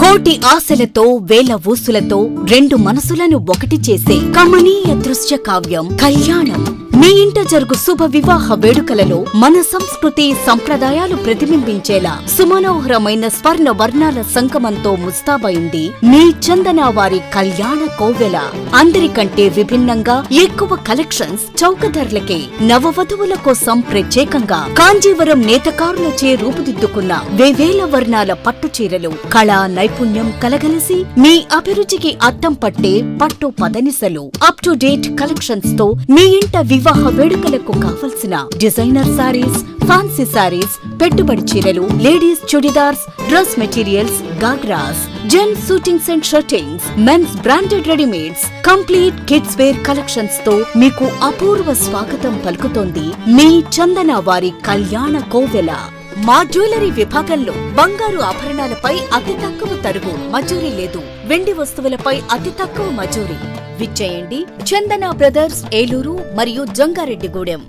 కోటి ఆశలతో వేల ఊసులతో రెండు మనసులను ఒకటి చేసే కమనీయ దృశ్య కావ్యం కళ్యాణం. మీ ఇంట జరుగు శుభ వివాహ వేడుకలలో మన సంస్కృతి సంప్రదాయాలు ప్రతిబింబించేలా సుమనోహరమైన స్వర్ణ వర్ణాల సంగమంతో ముస్తాబైంది మీ చందన వారి కళ్యాణ కోవెల. అందరికంటే విభిన్నంగా ఎక్కువ కలెక్షన్స్ చౌక ధరలకే నవవధువుల కోసం ప్రత్యేకంగా కాంజీవరం నేతకారులచే రూపుదిద్దుకున్న వేవేల వర్ణాల పట్టు చీరలు కళా నైపుణ్యం కలగలిసి మీ అభిరుచికి అద్దం పట్టే పట్టు పదనిసలు అప్ టు డేట్ కలెక్షన్స్ తో మీ ఇంట వివాహ వేడుకలకు కావలసిన డిజైనర్ సారీస్, ఫ్యాన్సీ సారీస్, పెట్టుబడి చీరలు, ladies churidars, dress materials, ghagras, gents shootings and shirtings, men's branded readymades, complete kids wear collections తో మీకు అపూర్వ స్వాగతం పలుకుతోంది మీ చందన వారి కళ్యాణ కోవెల. మా జ్యువెలరీ విభాగంలో బంగారు ఆభరణాలపై అతి తక్కువ తరుగు మజూరీ లేదు. వెండి వస్తువులపై అతి తక్కువ మజూరీ. విచ్చేయండి చందన బ్రదర్స్, ఏలూరు మరియు జంగారెడ్డిగూడెం.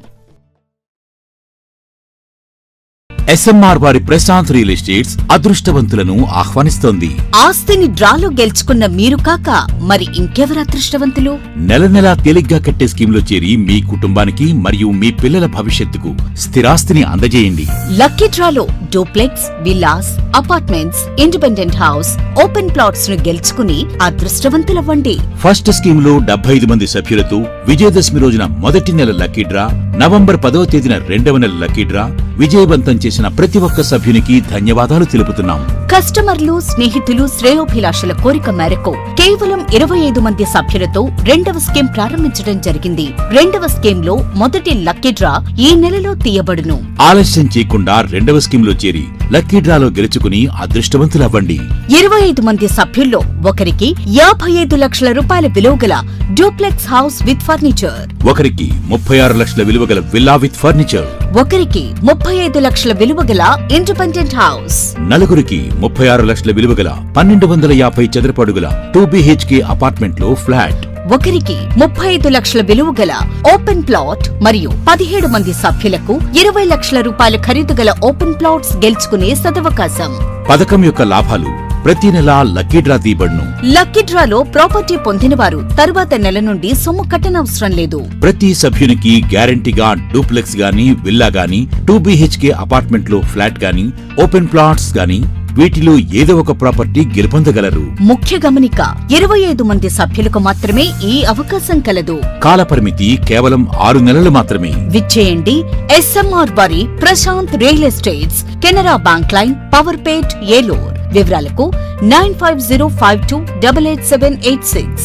ఎస్ఎంఆర్ వారి ప్రశాంత్ రియల్ ఎస్టేట్స్ అదృష్టవంతులను ఆహ్వానిస్తోంది. ఆస్తిని డ్రాలో గెలుచుకున్న మీరు కాక మరి ఇంకెవరు అదృష్టవంతులు? నెల నెలా తేలిగ్గా కట్టే స్కీమ్లో చేరి మీ కుటుంబానికి మరియు మీ పిల్లల భవిష్యత్తుకు స్థిరాస్తిని అందజేయండి. లక్కీ డ్రాలో duplex, villas, apartments, independent house, open plots ను గెలుచుకుని అదృష్టవంతులవ్వండి. ఫస్ట్ స్కీమ్ లో 75 మంది సభ్యులతో విజయదశమి రోజున మొదటి నెల లక్కీ డ్రా, నవంబర్ 10వ తేదీన రెండవ నెల లక్కీ డ్రా విజయవంతం చేసిన ప్రతి ఒక్క సభ్యునికి ధన్యవాదాలు తెలుపుతున్నాం. కస్టమర్లు, స్నేహితులు, శ్రేయోభిలాషుల కోరిక మేరకు కేవలం 25 మంది సభ్యులతో రెండవ స్కీమ్ ప్రారంభించడం జరిగింది. రెండవ స్కీమ్ లో మొదటి లక్కీ డ్రా ఈ నెలలో తీయబడును. ఆలస్యం చేయకుండా రెండవ స్కీమ్ లో చేరి లక్కీ డ్రాలో గెలుచుకుని అదృష్టవంతులవ్వండి. 25 మంది సభ్యుల్లో ఒకరికి 55 లక్షల రూపాయల విలువగల డూప్లెక్స్ హౌస్ విత్ ఫర్నిచర్, ఒకరికి 36 లక్షల విలువగల విల్లా విత్ ఫర్నిచర్, ఒకరికి 35 లక్షల విలువగల ఇండిపెండెంట్ హౌస్, నలుగురికి 36 లక్షల విలువగల 1250 చదరపు అడుగుల 2BHK అపార్ట్మెంట్ లో ఫ్లాట్, ఒకరికి 35 లక్షల విలువగల ఓపెన్ ప్లాట్ మరియు 17 మంది సభ్యులకు 20 లక్షల రూపాయల ఖరీదుగల ఓపెన్ ప్లాట్స్ గెలుచుకునే సదవకాశం. పథకం యొక్క లాభాలు ప్రతి నెల లక్కీ డ్రా తీయబడును. లక్కీ డ్రాలో ప్రాపర్టీ పొందినవారు తరువాత నెల నుండి సొమ్ము కట్టనవసరం లేదు. ప్రతి సభ్యునికి గ్యారంటీగా డూప్లెక్స్ గానీ, విల్లా గానీ, 2BHK అపార్ట్మెంట్ లో ఫ్లాట్ గానీ, ఓపెన్ ప్లాట్స్ గానీ వీటిలో ఏదో ఒక ప్రాపర్టీ గెలుపొందగలరు. ముఖ్య గమనిక, 25 మంది సభ్యులకు మాత్రమే ఈ అవకాశం కలదు. కాలపరిమితి కేవలం 6 నెలలు మాత్రమే. విచ్చేయండి ఎస్ఎంఆర్ వారి Prashanth real estates, Canara bank line, Powerpet, Eluru. వివరాలకు 9505288786.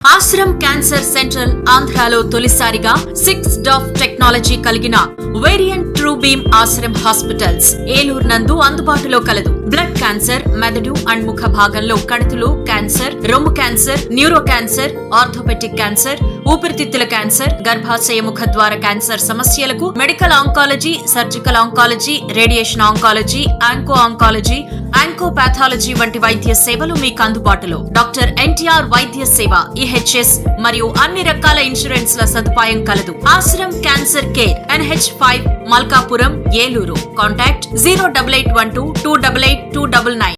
ఆశ్రమ్ క్యాన్సర్ సెంట్రల్ ఆంధ్రాలో తొలిసారిగా 6 డాఫ్ టెక్నాలజీ కలిగిన variant true beam Ashram hospitals Eluru నందు అందుబాటులో కలదు. బ్లడ్ క్యాన్సర్, మెదడు అండ్ ముఖ భాగంలో కణుతులు క్యాన్సర్, రొమ్ము cancer, neuro cancer, orthopaedic cancer, ఊపిరితిత్తుల క్యాన్సర్, గర్భాశయ ముఖ ద్వార క్యాన్సర్ సమస్యలకు medical oncology, surgical oncology, radiation oncology, onco oncology, oncopathology వంటి వైద్య సేవలు మీకు అందుబాటులో. డాక్టర్ ఎన్టీఆర్ వైద్య సేవ, EHS మరియు అన్ని రకాల ఇన్సూరెన్స్ ల సదుపాయం కలదు. Ashram cancer care, NH5, Malkapuram, Eluru. Contact 08812288299.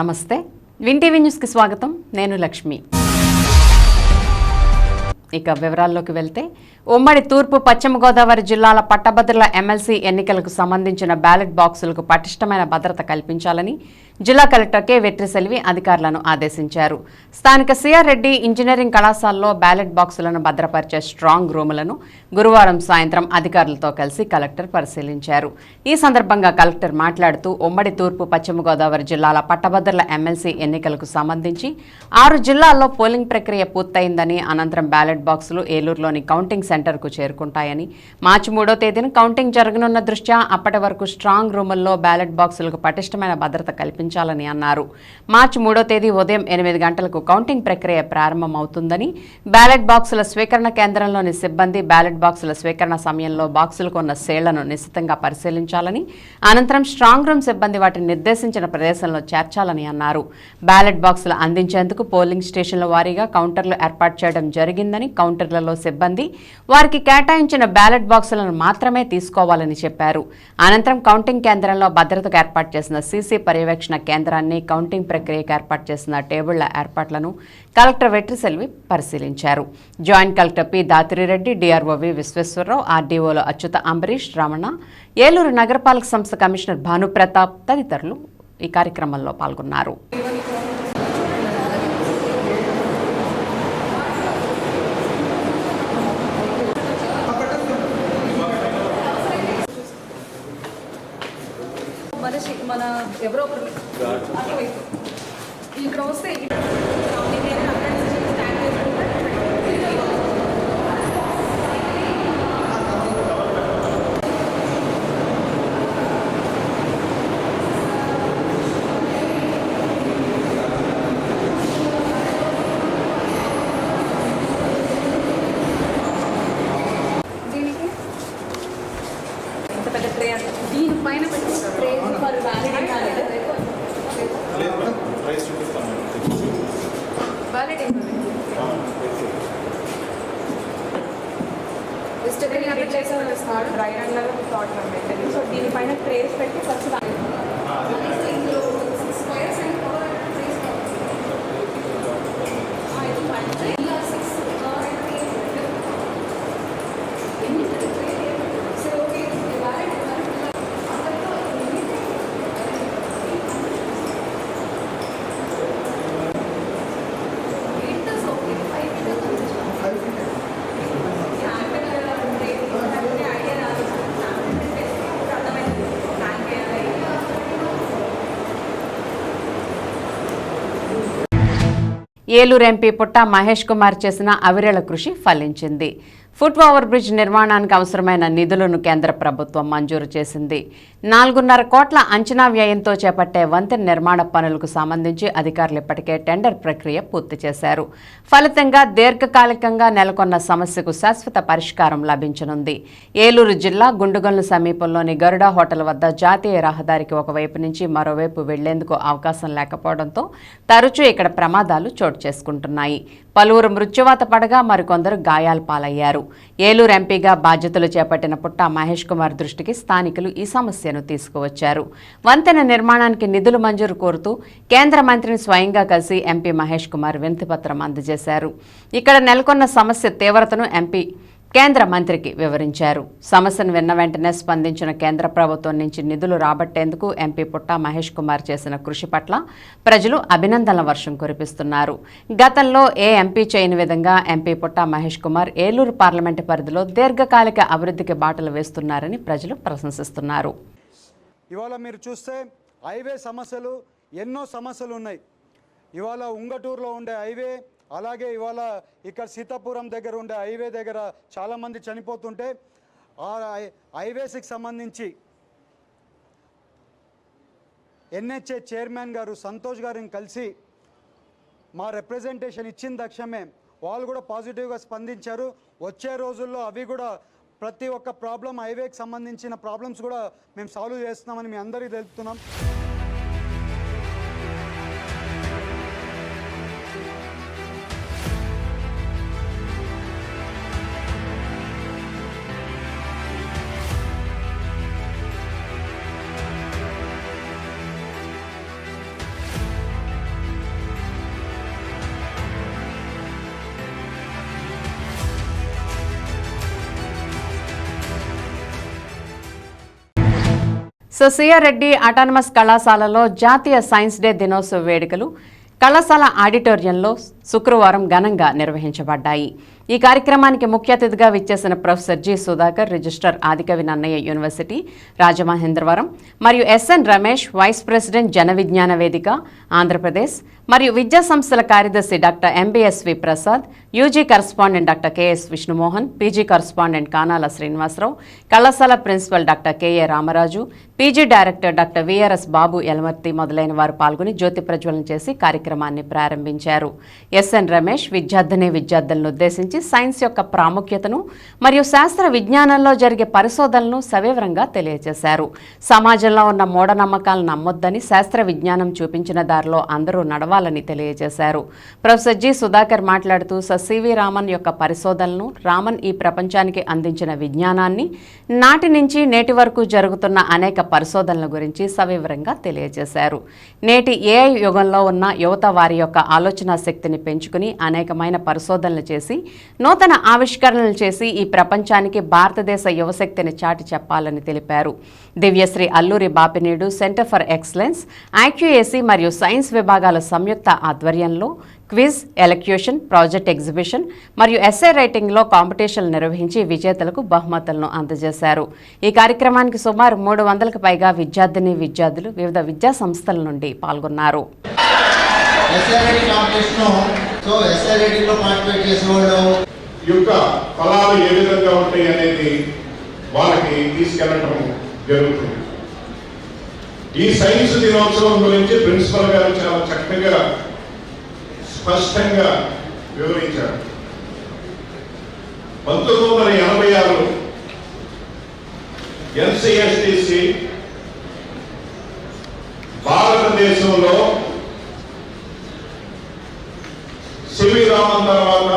నమస్తే, విన్ టీవీ న్యూస్కి స్వాగతం. నేను లక్ష్మి. ఇక వివరాల్లోకి వెళ్తే ఉమ్మడి తూర్పు పశ్చిమ గోదావరి జిల్లాల పట్టభద్రుల ఎమ్మెల్సీ ఎన్నికలకు సంబంధించిన బ్యాలెట్ బాక్సులకు పటిష్టమైన భద్రత కల్పించాలని జిల్లా కలెక్టర్ కె వెట్రిసెల్వి అధికారులను ఆదేశించారు. స్థానిక సిఆర్ రెడ్డి ఇంజనీరింగ్ కళాశాలలో బ్యాలెట్ బాక్సులను భద్రపరిచే స్ట్రాంగ్ రూములను గురువారం సాయంత్రం అధికారులతో కలిసి కలెక్టర్ పరిశీలించారు. ఈ సందర్భంగా కలెక్టర్ మాట్లాడుతూ ఉమ్మడి తూర్పు పశ్చిమ గోదావరి జిల్లాల పట్టభద్రుల ఎమ్మెల్సీ ఎన్నికలకు సంబంధించి 6 జిల్లాల్లో పోలింగ్ ప్రక్రియ పూర్తయిందని, అనంతరం బ్యాలెట్ బాక్సులు ఏలూరులోని కౌంటింగ్ సెంటర్కు చేరుకుంటాయని, మార్చి 3వ తేదీన కౌంటింగ్ జరగనున్న దృష్ట్యా అప్పటి వరకు స్ట్రాంగ్ రూముల్లో బ్యాలెట్ బాక్సులకు పటిష్టమైన భద్రత కల్పించాలని అన్నారు. మార్చి 3వ తేదీ ఉదయం 8 గంటలకు కౌంటింగ్ ప్రక్రియ ప్రారంభమవుతుందని, బ్యాలెట్ బాక్సుల స్వీకరణ కేంద్రంలోని సిబ్బంది బ్యాలెట్ బాక్సుల స్వీకరణ సమయంలో బాక్సులకు ఉన్న సేళ్లను నిశితంగా పరిశీలించాలని, అనంతరం స్ట్రాంగ్ రూమ్ సిబ్బంది వాటిని నిర్దేశించిన ప్రదేశంలో చేర్చాలని అన్నారు. బ్యాలెట్ బాక్సులు అందించేందుకు పోలింగ్ స్టేషన్ల వారీగా కౌంటర్లు ఏర్పాటు చేయడం జరిగిందని, కౌంటర్లలో సిబ్బంది వారికి కేటాయించిన బ్యాలెట్ బాక్సులను మాత్రమే తీసుకోవాలని చెప్పారు. అనంతరం కౌంటింగ్ కేంద్రంలో భద్రతకు ఏర్పాటు చేసిన సీసీ పర్యవేక్షణ కేంద్రాన్ని, కౌంటింగ్ ప్రక్రియకు ఏర్పాటు చేసిన టేబుళ్ల ఏర్పాట్లను కలెక్టర్ వెట్రిసెల్వి పరిశీలించారు. Joint collector P Dhatri Reddy, DRO V Visweswara Rao, ఆర్డీఓలు అచ్యుత అంబరీష్, రమణ, ఏలూరు నగరపాలక సంస్థ కమిషనర్ భానుప్రతాప్ తదితరులు ఈ కార్యక్రమంలో పాల్గొన్నారు. మన ఎవరో ఒకరు ఇక్కడ వస్తే దీనికి ఎంత పెద్ద ట్రే అంటే దీనిపైన పెట్టుకుంటారు ట్రే ఫర్ వ్యాలిడేట్ చేస్తాడు డ్రై రన్ లాగా థాట్ పెట్టండి. సో దీనిపైన ట్రేస్ పెట్టి ఫస్ట్ ఏలూరు ఎంపీ పుట్ట మహేష్ కుమార్ చేసిన అవిరళ కృషి ఫలించింది. ఫుట్ ఓవర్ బ్రిడ్జ్ నిర్మాణానికి అవసరమైన నిధులను కేంద్ర ప్రభుత్వం మంజూరు చేసింది. 4.5 కోట్ల అంచనా వ్యయంతో చేపట్టే వంతెన నిర్మాణ పనులకు సంబంధించి అధికారులు ఇప్పటికే టెండర్ ప్రక్రియ పూర్తి చేశారు. ఫలితంగా దీర్ఘకాలికంగా నెలకొన్న సమస్యకు శాశ్వత పరిష్కారం లభించనుంది. ఏలూరు జిల్లా గుండుగొల్లు సమీపంలోని గరుడ హోటల్ వద్ద జాతీయ రహదారికి ఒకవైపు నుంచి మరోవైపు వెళ్లేందుకు అవకాశం లేకపోవడంతో తరచూ ఇక్కడ ప్రమాదాలు చోటు చేసుకుంటున్నాయి. పలువురు మృత్యువాత పడగా మరికొందరు గాయాల పాలయ్యారు. ఏలూరు ఎంపీగా బాధ్యతలు చేపట్టిన పుట్ట మహేష్ కుమార్ దృష్టికి స్థానికులు ఈ సమస్యను తీసుకువచ్చారు. వంతెన నిర్మాణానికి నిధులు మంజూరు కోరుతూ కేంద్ర మంత్రిని స్వయంగా కలిసి ఎంపీ మహేష్ కుమార్ వినతిపత్రం అందజేశారు. ఇక్కడ నెలకొన్న సమస్య తీవ్రతను ఎంపీ కేంద్ర మంత్రికి వివరించారు. సమస్యను విన్న వెంటనే స్పందించిన కేంద్ర ప్రభుత్వం నుంచి నిధులు రాబట్టేందుకు ఎంపీ పుట్ట మహేష్ కుమార్ చేసిన కృషి పట్ల ప్రజలు అభినందనల వర్షం కురిపిస్తున్నారు. గతంలో ఏ ఎంపీ చేయని విధంగా ఎంపీ పుట్ట మహేష్ కుమార్ ఏలూరు పార్లమెంటు పరిధిలో దీర్ఘకాలిక అభివృద్ధికి బాటలు వేస్తున్నారని ప్రజలు ప్రశంసిస్తున్నారు. ఇవాళ మీరు చూస్తే హైవే సమస్యలు ఎన్నో సమస్యలు ఉన్నాయి. ఇవాళ ఉంగటూరులో ఉండే హైవే, అలాగే ఇవాళ ఇక్కడ సీతాపురం దగ్గర ఉండే హైవే దగ్గర చాలామంది చనిపోతుంటే ఆ హైవేస్కి సంబంధించి ఎన్హెచ్ఏ చైర్మన్ గారు సంతోష్ గారిని కలిసి మా రిప్రజెంటేషన్ ఇచ్చిన తక్షణమే వాళ్ళు కూడా పాజిటివ్గా స్పందించారు. వచ్చే రోజుల్లో అవి కూడా ప్రతి ఒక్క ప్రాబ్లం, హైవేకి సంబంధించిన ప్రాబ్లమ్స్ కూడా మేము సాల్వ్ చేస్తున్నామని మీ అందరికీ తెలుపుతున్నాం. సిఆర్రెడ్డి అటానమస్ కళాశాలలో జాతీయ సైన్స్ డే దినోత్సవ వేడుకలు కళాశాల ఆడిటోరియంలో శుక్రవారం ఘనంగా నిర్వహించబడ్డాయి. ఈ కార్యక్రమానికి ముఖ్య అతిథిగా విచ్చేసిన professor G Sudhakar, registrar Adikavi Nannaya university Rajamahendravaram మరియు SN Ramesh, vice president Jana Vignana వేదిక ఆంధ్రప్రదేశ్ మరియు విద్యా సంస్థల కార్యదర్శి doctor MBSV Prasad, UG correspondent doctor KS Vishnu Mohan, PG correspondent Kanala Srinivasa Rao, కళాశాల principal doctor KA Rama Raju, PG director doctor VRS Babu Yalamarthi మొదలైన వారు పాల్గొని జ్యోతి ప్రజ్వలన చేసి కార్యక్రమాన్ని ప్రారంభించారు. ఎస్ఎన్ రమేష్ విద్యార్థులను ఉద్దేశించి సైన్స్ యొక్క ప్రాముఖ్యతను మరియు శాస్త్ర విజ్ఞానంలో జరిగే పరిశోధనలను సవివరంగా తెలియజేశారు. సమాజంలో ఉన్న మూఢనమ్మకాలను నమ్మొద్దని, శాస్త్ర విజ్ఞానం చూపించిన దారిలో అందరూ నడవాలని తెలియజేశారు. ప్రొఫెసర్ జి సుధాకర్ మాట్లాడుతూ సివి రామన్ యొక్క పరిశోధనలను, రామన్ ఈ ప్రపంచానికి అందించిన విజ్ఞానాన్ని, నాటి నుంచి నేటి వరకు జరుగుతున్న అనేక పరిశోధనల గురించి సవివరంగా తెలియజేశారు. నేటి ఏఐ యుగంలో ఉన్న యువత వారి యొక్క ఆలోచన శక్తిని పెంచుకుని అనేకమైన పరిశోధనలు చేసి నూతన ఆవిష్కరణలు చేసి ఈ ప్రపంచానికి భారతదేశ యువశక్తిని చాటి చెప్పాలని తెలిపారు. Divyasri Alluri Bapineedu centre for excellence, IQAC మరియు సైన్స్ విభాగాల సంయుక్త ఆధ్వర్యంలో క్విజ్, ఎలక్యూషన్, ప్రాజెక్ట్ ఎగ్జిబిషన్ మరియు ఎస్సే రైటింగ్లో కాంపిటీషన్లు నిర్వహించి విజేతలకు బహుమతులను అందజేశారు. ఈ కార్యక్రమానికి సుమారు 300కు పైగా విద్యార్థులు వివిధ విద్యా సంస్థల నుండి పాల్గొన్నారు. యొక్క ఫలాలు ఏ విధంగా ఉంటాయి అనేది వాళ్ళకి తీసుకెళ్లడం జరుగుతుంది. ఈ సైన్స్ దినోత్సవం గురించి ప్రిన్సిపల్ గారు చాలా చక్కగా స్పష్టంగా వివరించారు. 1986 ఎన్సిఎస్టిసి భారతదేశంలో సివి రామన్ తర్వాత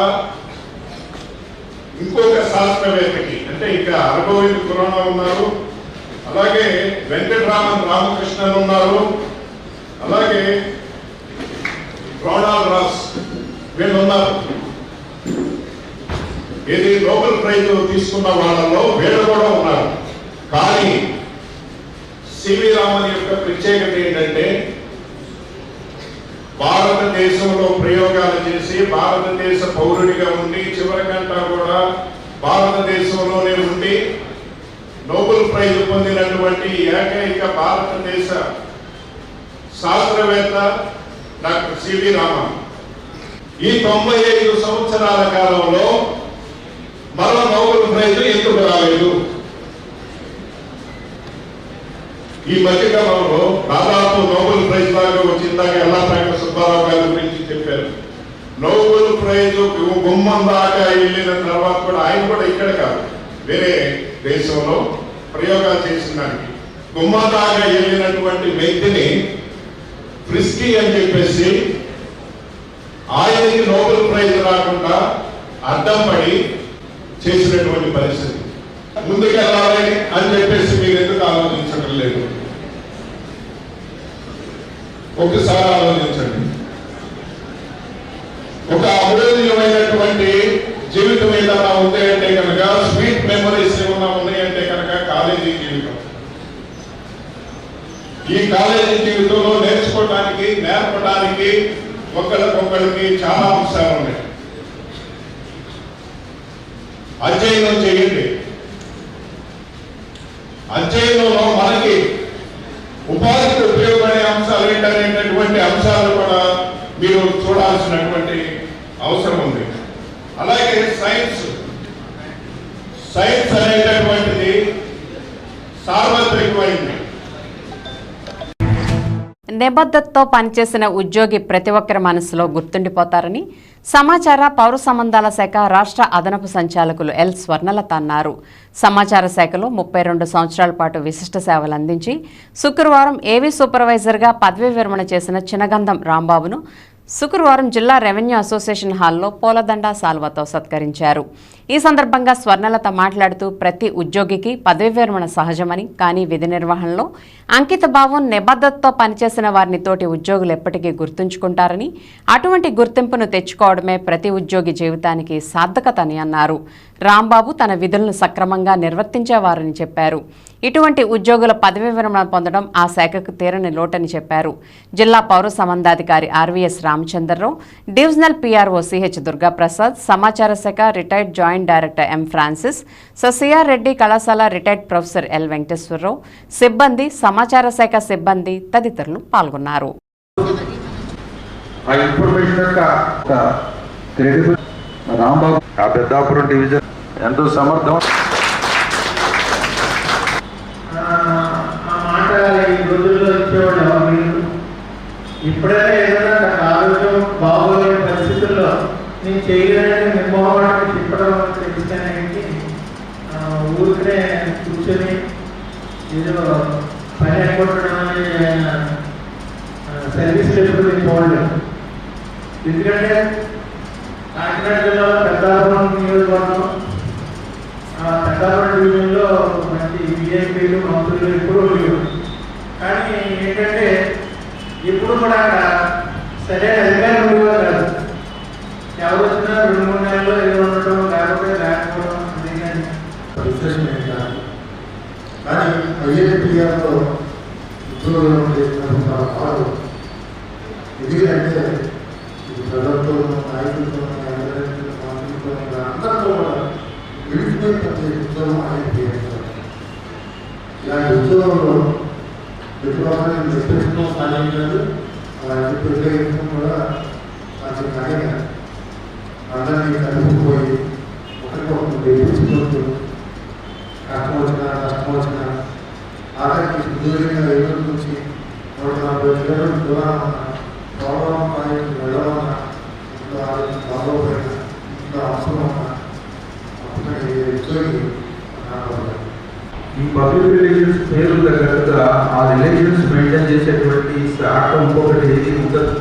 ఇంకొక శాస్త్రవేత్తకి, అంటే ఇక అరగోవింద్ ఖురానా ఉన్నారు, అలాగే వెంకటరామన్ రామకృష్ణన్ ఉన్నారు, అలాగే రోనాల్డ్ రాస్ వీళ్ళు ఉన్నారు. ఇది నోబెల్ ప్రైజ్ తీసుకున్న వాళ్ళలో వీళ్ళు కూడా ఉన్నారు. కానీ సివి రామన్ యొక్క ప్రత్యేకత ఏంటంటే భారతదేశంలో ప్రయోగాలు చేసి భారతదేశ పౌరుడిగా ఉండి చివరికంటా కూడా భారతదేశంలోనే ఉండి నోబెల్ ప్రైజ్ పొందినటువంటి ఏకైక భారతదేశ శాస్త్రవేత్త డాక్టర్ సివి రామన్. ఈ 95 సంవత్సరాల కాలంలో మరో నోబెల్ ప్రైజ్ ఎందుకు రాలేదు? ఈ మధ్యకాలంలో దాదాపు నోబెల్ ప్రైజ్ లాగా వచ్చిందాక ఎల్లాప్రగడ సుబ్బారావు గారి గురించి చెప్పారు. నోబెల్ ప్రైజ్ గుమ్మం దాకా వెళ్ళిన తర్వాత కూడా ఆయన కూడా ఇక్కడ కాదు, వేరే దేశంలో ప్రయోగాలు చేసిన దానికి గుమ్మం దాకా వెళ్ళినటువంటి వ్యక్తిని ఫ్రిస్కీ అని చెప్పేసి ఆయనకి నోబెల్ ప్రైజ్ రాకుండా అడ్డం పడి చేసినటువంటి పరిస్థితి. ముందుకెళ్ళాలని అని చెప్పేసి మీరు ఎందుకు ఆలోచించడం లేదు? ఒకసారి ఆలోచించండి. ఒక అమూల్యమైనటువంటి జీవితం ఏదైనా ఉంది అంటే కనుక, స్వీట్ మెమరీస్ ఏమైనా ఉన్నాయంటే కనుక కాలేజీ జీవితం. ఈ కాలేజీ జీవితంలో నేర్చుకోవడానికి, నేర్పడానికి ఒకరికొకరికి చాలా అంశాలు ఉన్నాయి. అధ్యయనం చేయండి. అధ్యయనంలో మనకి ఉపాధికి ఉపయోగపడే అంశాలు ఏంటనేటటువంటి అంశాలు కూడా మీరు చూడాల్సినటువంటి అవసరం ఉంది. అలాగే సైన్స్ అనేటటువంటిది సార్వత్రికమైంది. నిబద్ధతతో పనిచేసిన ఉద్యోగి ప్రతి ఒక్కరి మనసులో గుర్తుండిపోతారని సమాచార పౌర సంబంధాల శాఖ రాష్ట్ర అదనపు సంచాలకులు ఎల్ స్వర్ణలత అన్నారు. సమాచార శాఖలో 32 సంవత్సరాల పాటు విశిష్ట సేవలు అందించి శుక్రవారం ఏవీ సూపర్వైజర్గా పదవీ విరమణ చేసిన చినగంధం రాంబాబును శుక్రవారం జిల్లా రెవెన్యూ అసోసియేషన్ హాల్లో పూలదండ సాల్వతో సత్కరించారు. ఈ సందర్భంగా స్వర్ణలత మాట్లాడుతూ ప్రతి ఉద్యోగికి పదవీ విరమణ సహజమని, కానీ విధి నిర్వహణలో అంకిత భావం, నిబద్ధతతో పనిచేసిన వారిని తోటి ఉద్యోగులు ఎప్పటికీ గుర్తుంచుకుంటారని, అటువంటి గుర్తింపును తెచ్చుకోవడమే ప్రతి ఉద్యోగి జీవితానికి సార్థకత అని అన్నారు. రాంబాబు తన విధులను సక్రమంగా నిర్వర్తించేవారని చెప్పారు. ఇటువంటి ఉద్యోగుల పదవీ విరమణ పొందడం ఆ శాఖకు తీరని లోటని చెప్పారు. జిల్లా పౌర సంబంధాధికారి RVS Ramachandra Rao, divisional PRO CH Durga Prasad, సమాచార శాఖ retired joint director M Francis, CR Reddy కళాశాల రిటైర్డ్ ప్రొఫెసర్ ఎల్ వెంకటేశ్వరరావు, సిబ్బంది, సమాచార శాఖ సిబ్బంది తదితరులు పాల్గొన్నారు. రాంబాబు ఆ పెద్దాపురం డివిజన్ ఎంతో సమర్థం. ఆ మాట ఈ రోజుల్లో ఇచ్చేవాడు ఎవరు మీరు? ఇప్పుడైనా ఏదైనా నాకు ఆరోగ్యం బాగోలేని పరిస్థితుల్లో నేను చేయలేని నిర్మోహమాటం చెప్పడం తెలిసానంటే ఊరికనే కూర్చొని ఏదో పని అయిపోవడం అనేది సర్వీస్ లేకపోతే పోవడం. ఎందుకంటే కాకినాడ జిల్లాలో పెద్దాపురం నియోజకవర్గం, పెద్దాపురం డివిజన్లో మంచి విఐపీలు మంత్రులు ఎప్పుడూ లేవు. కానీ ఏంటంటే ఎప్పుడు కూడా అక్కడ సరైన అధికారులు ఉండేవారు కాదు. ఎవరు వచ్చినా 2-3 నెలల్లో ఏదో ఉండటం, లేకపోతే లేకపోవడం అదే. కానీ ఐఏపీఆర్లో ఉద్యోగం చేస్తున్న వారు ఎందుకంటే ఇది ప్రభుత్వం, నాయకులతో, మంత్రులతో, అందరితో కూడా విడిపోయి ప్రతి ఉద్యోగం ఐఏపీఆర్. ఇలాంటి ఉద్యోగంలో ప్రతిభాన్ని నిర్దేశం సాధించారు. ప్రత్యేకం కూడా అది కడిగా అందరినీ కలుపుకుపోయి ఒకరికొకరు వేయించుకుంటూ కష్టం వచ్చిన ఆఖరికి సుదూరంగా ఎదురు నుంచి 140 కిలోమీటర్ల దూరం వెళ్ళమన్నా ఇంట్లో ఆరోగ్యం బాగోపోయినా ఇంట్లో అవసరం ఉన్నా అప్పుడు ఉద్యోగి ఈ పబ్లిక్ రిలేషన్స్ పేరు తగ్గట్టుగా ఆ రిలేషన్స్ మెయింటైన్ చేసేటువంటి శాఖ ఇంకొకటి ఏది ఉండదు.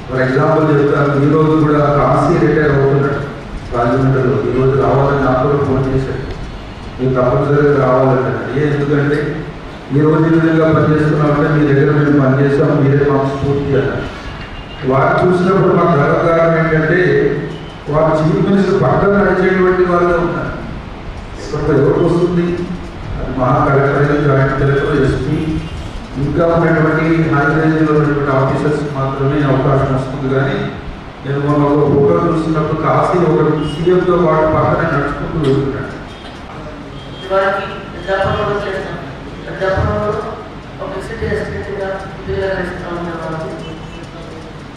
ఫర్ ఎగ్జాంపుల్ చెప్తాను, ఈరోజు కూడా కాశీ రిటైర్ అవుతున్నాడు రాజమండ్రిలో. ఈరోజు రావాలని నాకు కూడా ఫోన్ చేశాడు, మీరు తప్పనిసరిగా రావాలంటే. ఎందుకంటే ఈ రోజు ఈ విధంగా పనిచేస్తున్నామంటే మీ దగ్గర మేము పనిచేస్తాం, మీరే మాకు స్ఫూర్తి అన్నారు. వారు చూసినప్పుడు మాకు గర్వకారణం ఏంటంటే వారు చీఫ్ మినిస్టర్ పక్కన నడిచేటువంటి వాళ్ళే ఉన్నారు. ఎవరికి వస్తుంది? మహా కలెక్టర్, జాయింట్ కలెక్టర్, ఎస్పీ, ఇంకా ఉన్నటువంటి హై రేంజ్లో ఉన్నటువంటి ఆఫీసర్స్ మాత్రమే అవకాశం వస్తుంది. కానీ నేను మొన్న ఒక ఫోటో చూస్తున్నప్పుడు కాశీ ఒక సీఎంతో పాటు పక్కనే నడుచుకుంటూ వెళ్తున్నాడు.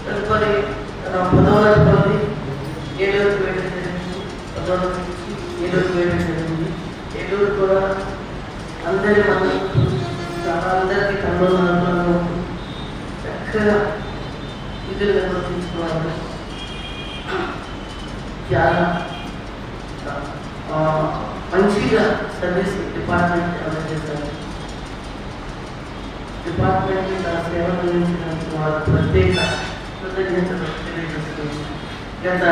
తదుపరి 10వ ఏలూరు కూడా అందరి మంది అందరికీ కన్నులు చక్కగా విధులు నిర్వర్తించుకోవాలి. చాలా మంచిగా సర్వీస్ డిపార్ట్మెంట్ అందజేస్తారు. డిపార్ట్మెంట్ని తన సేవలు అందించినందుకు వారు ప్రత్యేక కృతజ్ఞతలు తెలియజేస్తుంది. గత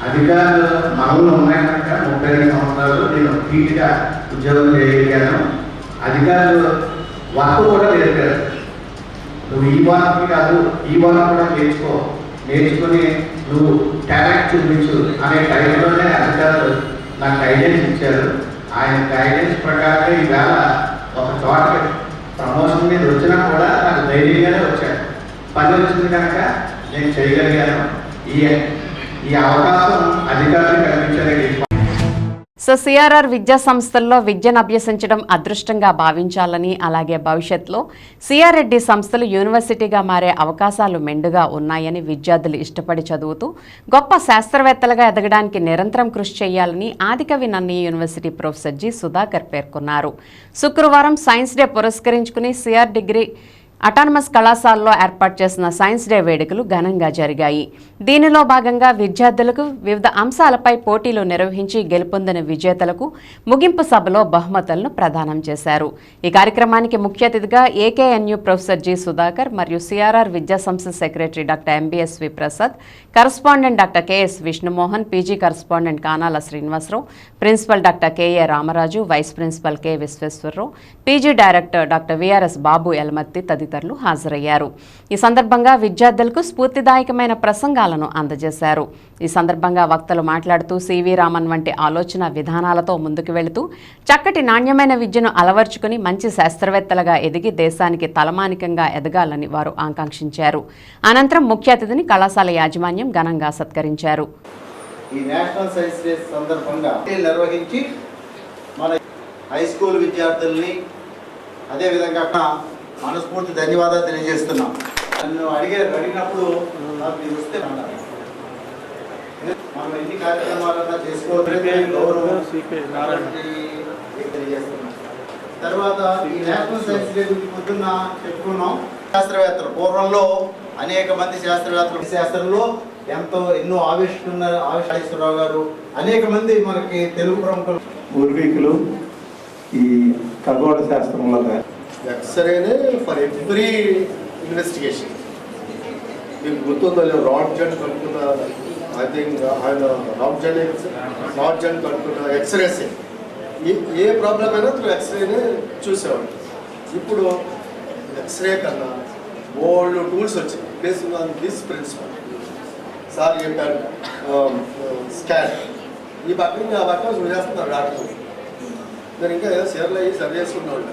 అధికారులు మనలో ఉన్నాయి కనుక 35 సంవత్సరాలు నేను టీటీగా ఉద్యోగం చేయగలిగాను. అధికారులు వర్క్ కూడా నేర్పారు. నువ్వు ఈ వారం కాదు, ఈ వారం కూడా నేర్చుకొని నువ్వు టాలెంట్ చూపించు అనే టైంలోనే అధికారులు నాకు గైడెన్స్ ఇచ్చారు. ఆయన గైడెన్స్ ప్రకారంగా ఈవేళ ఒక చోట ప్రమోషన్ మీద వచ్చినా కూడా నాకు ధైర్యంగానే వచ్చాను. పని వచ్చింది కనుక నేను చేయగలిగాను. ఈ అవకాశం అధికారులు కల్పించాలని. సిఆర్ఆర్ విద్యా సంస్థల్లో విద్యను అభ్యసించడం అదృష్టంగా భావించాలని, అలాగే భవిష్యత్తులో సిఆర్ రెడ్డి సంస్థలు యూనివర్సిటీగా మారే అవకాశాలు మెండుగా ఉన్నాయని విద్యార్థులు ఇష్టపడి చదువుతూ గొప్ప శాస్త్రవేత్తలుగా ఎదగడానికి నిరంతరం కృషి చేయాలని Adikavi Nannaya university professor G Sudhakar పేర్కొన్నారు. శుక్రవారం సైన్స్ డే పురస్కరించుకుని సిఆర్ డిగ్రీ అటానమస్ కళాశాలలో ఏర్పాటు చేసిన సైన్స్ డే వేడుకలు ఘనంగా జరిగాయి. దీనిలో భాగంగా విద్యార్థులకు వివిధ అంశాలపై పోటీలు నిర్వహించి గెలుపొందిన విజేతలకు ముగింపు సభలో బహుమతులను ప్రదానం చేశారు. ఈ కార్యక్రమానికి ముఖ్య అతిథిగా ఏకేఎన్యు ప్రొఫెసర్ జి సుధాకర్ మరియు సిఆర్ఆర్ విద్యా సంస్థ secretary doctor MBSV Prasad, correspondent doctor KS Vishnu Mohan, PG correspondent Kanala Srinivasa Rao, principal doctor KA Rama Raju, vice principal K Visweswara Rao, PG director doctor VRS Babu Yalamarthi తదితరులు తదితరులు హాజరయ్యారు. ఈ సందర్భంగా విద్యార్థులకు స్ఫూర్తిదాయకమైన ప్రసంగాలను అందజేశారు. ఈ సందర్భంగా వక్తలు మాట్లాడుతూ సివి రామన్ వంటి ఆలోచన విధానాలతో ముందుకు వెళుతూ చక్కటి నాణ్యమైన విద్యను అలవర్చుకుని మంచి శాస్త్రవేత్తలుగా ఎదిగి దేశానికి తలమానికంగా ఎదగాలని వారు ఆకాంక్షించారు. అనంతరం ముఖ్య అతిథిని కళాశాల యాజమాన్యం ఘనంగా సత్కరించారు. ఈ నేషనల్ సైన్స్ డే సందర్భంగా నిర్వహించి మన హై స్కూల్ విద్యార్థుల్ని అదేవిధంగా మనస్ఫూర్తి ధన్యవాదాలు తెలియజేస్తున్నాం. నన్ను అడిగినప్పుడు నాకు మీరు వస్తే మనం ఎన్ని కార్యక్రమాలన్నా చేసుకోవాలి గౌరవం తెలియజేస్తున్నాం. తర్వాత ఈ నేషనల్ సైన్స్ డే గురించి పొద్దున్న చెప్పుకున్నాం. శాస్త్రవేత్తలు పూర్వంలో అనేక మంది శాస్త్రవేత్తలు శాస్త్రంలో ఎన్నో ఆవిష్కరణ ఆవిష్కరేశ్వరరావు గారు అనేక మంది మనకి తెలుగు ప్రముఖులు పూర్వీకులు ఈ ఖగోళ శాస్త్రంలో ఎక్స్రేనే ఫర్ ఎవ్రీ ఇన్వెస్టిగేషన్. మీకు గుర్తుందో రాడ్జన్ కనుక్కున్న ఐ థింక్ ఆయన రాడ్జన్ కనుక్కున్న ఎక్స్రేస్ ఏ ప్రాబ్లం అయినా త్రూ ఎక్స్రేనే చూసేవాడు. ఇప్పుడు ఎక్స్రే కన్నా ఓల్డ్ టూల్స్ వచ్చాయి. Based on this principle sir చెప్పారు స్కాన్ ఈ పక్కన ఆ పక్కన చూసేస్తున్నారు డాక్టర్. నేను ఇంకా ఏదో షేర్లు అయ్యి సర్వ్ చేసుకున్నాడు.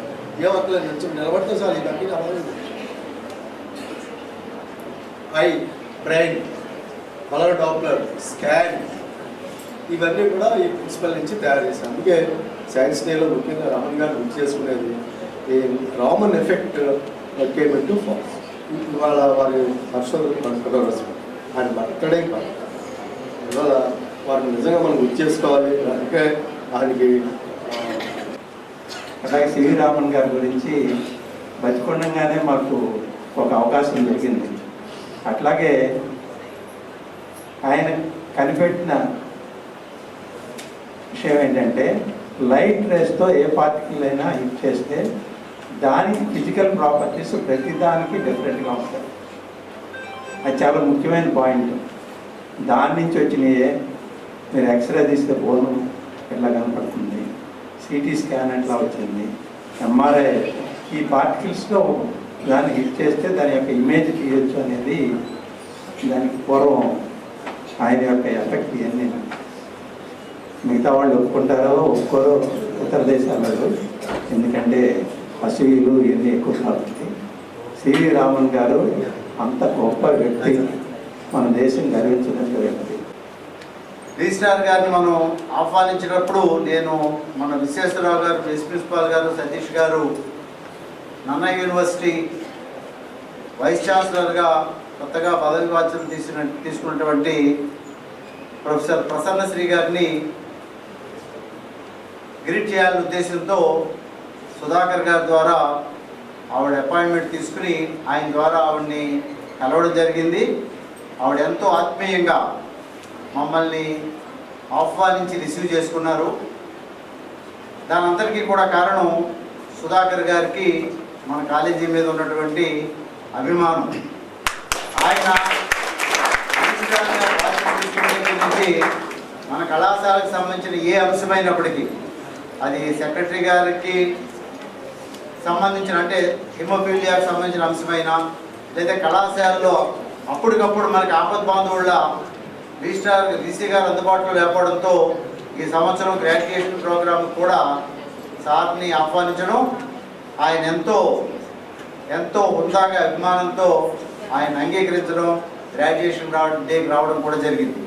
ఏ వర్క్లో నిలబడితే సార్ ఈ పక్కన అవ్వలేదు. I brain colour Doppler scan ఇవన్నీ కూడా ఈ ప్రిన్సిపల్ నుంచి తయారు చేశాను. అందుకే సైన్స్ డేలో ముఖ్యంగా రామన్ గారు గుర్తు చేసుకునేది ఈ Raman effect came into falls. ఇవాళ వారి హర్షవర్ధన్ ఆయన బర్త్డే కాదు, ఇవాళ వారిని నిజంగా మనం గుర్తు చేసుకోవాలి. అందుకే ఆయనకి అలాగే సివి రామన్ గారి గురించి బతికొండగానే మాకు ఒక అవకాశం దొరికింది. అట్లాగే ఆయన కనిపెట్టిన విషయం ఏంటంటే లైట్ రేస్తో ఏ పార్టికల్ అయినా హిట్ చేస్తే దానికి ఫిజికల్ ప్రాపర్టీస్ ప్రతిదానికి డిఫరెంట్గా ఉంటాయి. అది చాలా ముఖ్యమైన పాయింట్. దాని నుంచి వచ్చినాయే మీరు ఎక్స్రే తీస్తే బోను ఎట్లా కనపడుతుంది, సిటీ స్కాన్ ఎట్లా వచ్చింది, ఎంఆర్ఐ ఈ పార్టికల్స్లో దాన్ని హిట్ చేస్తే దాని యొక్క ఇమేజ్ తీయొచ్చు అనేది దానికి పూర్వం ఆయన యొక్క ఎఫెక్ట్. ఇవన్నీ మిగతా వాళ్ళు ఒప్పుకుంటారో ఒప్పుకోరో ఇతర దేశాలలో, ఎందుకంటే అసూయులు ఇవన్నీ ఎక్కువ కాబట్టి. సివి రామన్ గారు అంత గొప్ప వ్యక్తి, మన దేశం గర్వించినట్టు వ్యక్తి. రిజిస్ట్రార్ గారిని మనం ఆహ్వానించినప్పుడు నేను మన విశ్వేశ్వరరావు గారు, వైస్ ప్రిన్సిపాల్ గారు, సతీష్ గారు, నన్నయ్య యూనివర్సిటీ వైస్ ఛాన్సలర్గా కొత్తగా పదవి బాధ్యతలు తీసుకున్నటువంటి ప్రొఫెసర్ ప్రసన్నశ్రీ గారిని గ్రీట్ చేయాలనే ఉద్దేశంతో సుధాకర్ గారి ద్వారా ఆవిడ అపాయింట్మెంట్ తీసుకుని ఆయన ద్వారా ఆవిడని కలవడం జరిగింది. ఆవిడ ఎంతో ఆత్మీయంగా మమ్మల్ని ఆహ్వానించి రిసీవ్ చేసుకున్నారు. దాని అందరికీ కూడా కారణం సుధాకర్ గారికి మన కాలేజీ మీద ఉన్నటువంటి అభిమానం. ఆయన నుంచి మన కళాశాలకు సంబంధించిన ఏ అంశమైనప్పటికీ అది సెక్రటరీ గారికి సంబంధించిన అంటే హిమోఫీలియాకి సంబంధించిన అంశమైనా లేదా కళాశాలలో అప్పటికప్పుడు మనకి ఆపద బాంధవుళ్ళ రిజిస్ట్రార్ గారు అందుబాటులో లేకపోవడంతో ఈ సంవత్సరం గ్రాడ్యుయేషన్ ప్రోగ్రామ్ కూడా సార్ని ఆహ్వానించడం, ఆయన ఎంతో హుందాగా అభిమానంతో ఆయన అంగీకరించడం, గ్రాడ్యుయేషన్ డేకి రావడం కూడా జరిగింది.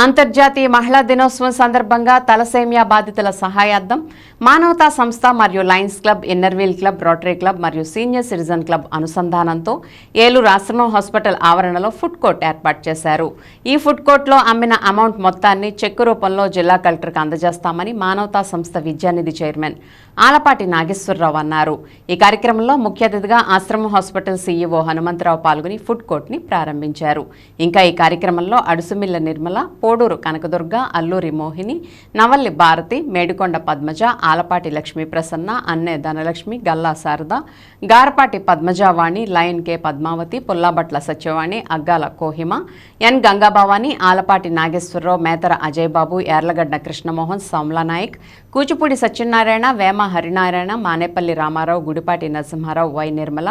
అంతర్జాతీయ మహిళా దినోత్సవం సందర్భంగా తలసేమియా బాధితుల సహాయార్థం మానవతా సంస్థ మరియు Lions club, Inner Wheel club, rotary club మరియు సీనియర్ సిటిజన్ క్లబ్ అనుసంధానంతో ఏలూరు ఆశ్రమం హాస్పిటల్ ఆవరణలో ఫుడ్ కోర్ట్ ఏర్పాటు చేశారు. ఈ ఫుడ్ కోర్టులో అమ్మిన అమౌంట్ మొత్తాన్ని చెక్కు రూపంలో జిల్లా కలెక్టర్కు అందజేస్తామని మానవతా సంస్థ విద్యానిధి చైర్మన్ ఆలపాటి నాగేశ్వరరావు అన్నారు. ఈ కార్యక్రమంలో ముఖ్య అతిథిగా ఆశ్రమం హాస్పిటల్ సీఈఓ హనుమంతరావు పాల్గొని ఫుడ్ కోర్ట్ని ప్రారంభించారు. ఇంకా ఈ కార్యక్రమంలో అడుసుమిల్ల Nirmala, Poduru Kanakadurga, Alluri Mohini, నవల్లి Bharati, Medikonda Padmaja, Alapati Lakshmi Prasanna, Anne Dhanalakshmi, Galla Sarada, Garapati Padmaja Vani, lion K Padmavathi, Pullabhatla Satyavani, Aggala Kohima, N Gangabhavani, Alapati Nageswara Rao, Methara Ajay Babu, Yarlagadda Krishna Mohan, Soumla Nayak, Kuchipudi Satyanarayana, Vema Hari Narayana, Manepalli Rama Rao, Gudipati Narasimha Rao, Y Nirmala,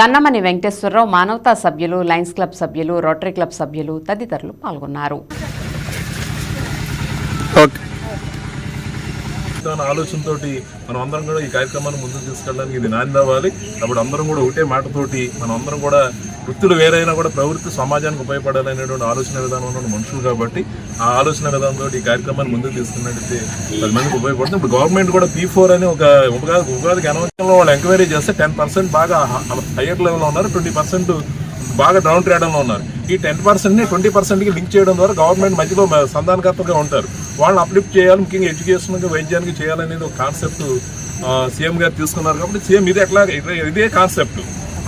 Gannamani Venkateswara Rao, Manavata సభ్యులు, లయన్స్ క్లబ్ సభ్యులు, రోటరీ క్లబ్ సభ్యులు తదితరులు పాల్గొన్నారు. ఆలోచనతో మనం అందరం కూడా ఈ కార్యక్రమాన్ని ముందుకు తీసుకెళ్ళడానికి ఇది నాంది అవ్వాలి. అప్పుడు అందరం కూడా ఒకటే మాటతోటి మనం అందరం కూడా వృత్తులు వేరైనా కూడా ప్రవృత్తి సమాజానికి ఉపయోగపడాలనేటువంటి ఆలోచన విధానం ఉన్న మనుషులు కాబట్టి ఆ ఆలోచన విధానంతో ఈ కార్యక్రమాన్ని ముందుకు తీసుకున్నట్టయితే 10 మందికి ఉపయోగపడుతుంది. ఇప్పుడు గవర్నమెంట్ కూడా P4 అని ఒక ఉగాదికి అనవసరంలో వాళ్ళు ఎంక్వైరీ చేస్తే 10% బాగా హయ్యర్ లెవెల్లో ఉన్నారు, 20% బాగా డౌన్ ట్రేడంలో ఉన్నారు. ఈ 10%ని 20%కి లింక్ చేయడం ద్వారా గవర్నమెంట్ మధ్యలో సంధానకర్తగా ఉంటారు. వాళ్ళని అప్లిఫ్ట్ చేయాలి, ముఖ్యంగా ఎడ్యుకేషన్కి వైద్యానికి చేయాలనేది ఒక కాన్సెప్ట్ సీఎం గారు తీసుకున్నారు. కాబట్టి సీఎం ఇదే కాన్సెప్ట్.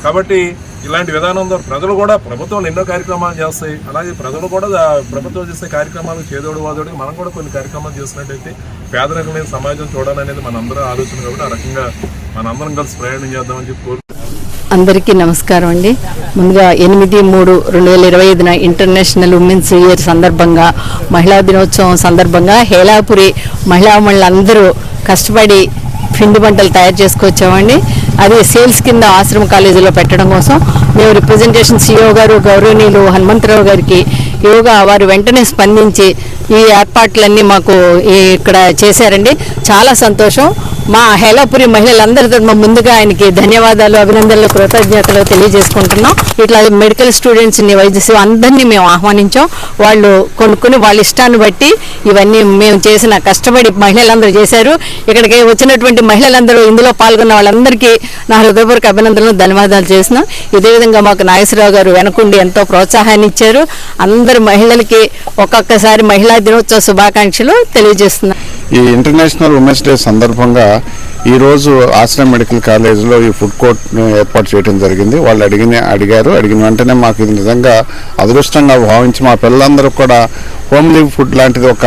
కాబట్టి ఇలాంటి విధానం ద్వారా ప్రజలు కూడా ప్రభుత్వాలు ఎన్నో కార్యక్రమాలు చేస్తాయి, అలాగే ప్రజలు కూడా ప్రభుత్వం చేసే కార్యక్రమాలకు చేదోడు వాదోడికి మనం కూడా కొన్ని కార్యక్రమాలు చేసినట్టయితే పేదరికం లేని సమాజం చూడాలనేది మనందరూ ఆలోచన. కాబట్టి ఆ రకంగా మనందరం కలిసి ప్రయాణం చేద్దామని చెప్పి అందరికీ నమస్కారం అండి. ముందుగా 8/3/2025 ఇంటర్నేషనల్ ఉమెన్స్ ఇయర్ సందర్భంగా, మహిళా దినోత్సవం సందర్భంగా హేలాపురి మహిళలందరూ కష్టపడి పిండి వంటలు తయారు చేసుకొచ్చామండి. అది సేల్స్ కింద ఆశ్రమ కాలేజీలో పెట్టడం కోసం మేము రిప్రజెంటేషన్ CEO గారు గౌరవనీయులు హనుమంతరావు గారికి యోగా వారు వెంటనే స్పందించి ఈ ఏర్పాట్లన్నీ మాకు ఇక్కడ చేశారండి. చాలా సంతోషం. మా హేలాపురి మహిళలందరితో ముందుగా ఆయనకి ధన్యవాదాలు, అభినందనలు, కృతజ్ఞతలు తెలియజేసుకుంటున్నాం. ఇట్లా మెడికల్ స్టూడెంట్స్ని, వైద్య అందరినీ మేము ఆహ్వానించాం. వాళ్ళు కొనుక్కుని వాళ్ళ ఇష్టాన్ని బట్టి ఇవన్నీ మేము చేసిన కష్టపడి మహిళలందరూ చేశారు. ఇక్కడికి వచ్చినటువంటి మహిళలందరూ, ఇందులో పాల్గొన్న వాళ్ళందరికీ నా హృదయపూర్వక అభినందనలు, ధన్యవాదాలు చేసిన. ఇదే విధంగా మాకు నాగేశ్వరరావు గారు వెనకుండి ఎంతో ప్రోత్సాహాన్ని ఇచ్చారు. అందరు మహిళలకి ఒక్కొక్కసారి మహిళా దినోత్సవ శుభాకాంక్షలు తెలియజేస్తున్నాను. ఈ ఇంటర్నేషనల్ ఉమెన్స్ డే సందర్భంగా ఈరోజు ఆశ్రమ్ మెడికల్ కాలేజీలో ఈ ఫుడ్ కోర్ట్ ఏర్పాటు చేయడం జరిగింది. వాళ్ళు అడిగిన వెంటనే మాకు ఇది నిజంగా అదృష్టంగా భావించి మా పిల్లలందరూ కూడా హోమ్లీ ఫుడ్ లాంటిది ఒక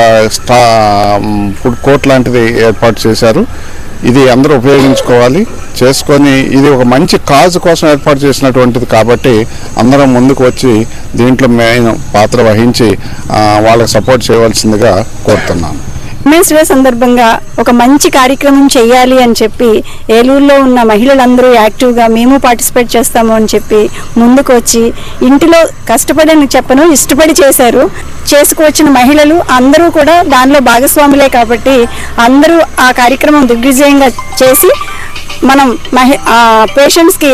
ఫుడ్ కోర్ట్ లాంటిది ఏర్పాటు చేశారు. ఇది అందరూ ఉపయోగించుకోవాలి, చేసుకొని ఇది ఒక మంచి కాజ్ కోసం ఏర్పాటు చేసినటువంటిది కాబట్టి అందరం ముందుకు వచ్చి దీంట్లో మెయిన్ పాత్ర వహించి వాళ్ళకి సపోర్ట్ చేయవలసిందిగా కోరుతున్నాను. ఉమెన్స్ డే సందర్భంగా ఒక మంచి కార్యక్రమం చేయాలి అని చెప్పి ఏలూరులో ఉన్న మహిళలందరూ యాక్టివ్గా మేము పార్టిసిపేట్ చేస్తాము అని చెప్పి ముందుకు వచ్చి ఇంటిలో కష్టపడని చెప్పను ఇష్టపడి చేశారు. చేసుకువచ్చిన మహిళలు అందరూ కూడా దానిలో భాగస్వాములే కాబట్టి అందరూ ఆ కార్యక్రమం దిగ్విజయంగా చేసి మనం పేషెంట్స్కి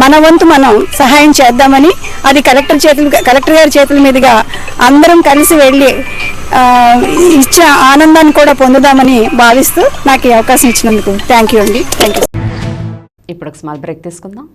మన వంతు మనం సహాయం చేద్దామని, అది కలెక్టర్ గారి చేతుల మీదుగా అందరం కలిసి వెళ్ళి ఇచ్చే ఆనందాన్ని కూడా పొందుదామని భావిస్తూ నాకు ఈ అవకాశం ఇచ్చినందుకు థ్యాంక్ యూ అండి. Thank you. ఇప్పుడు స్మాల్ బ్రేక్ తీసుకుందాం.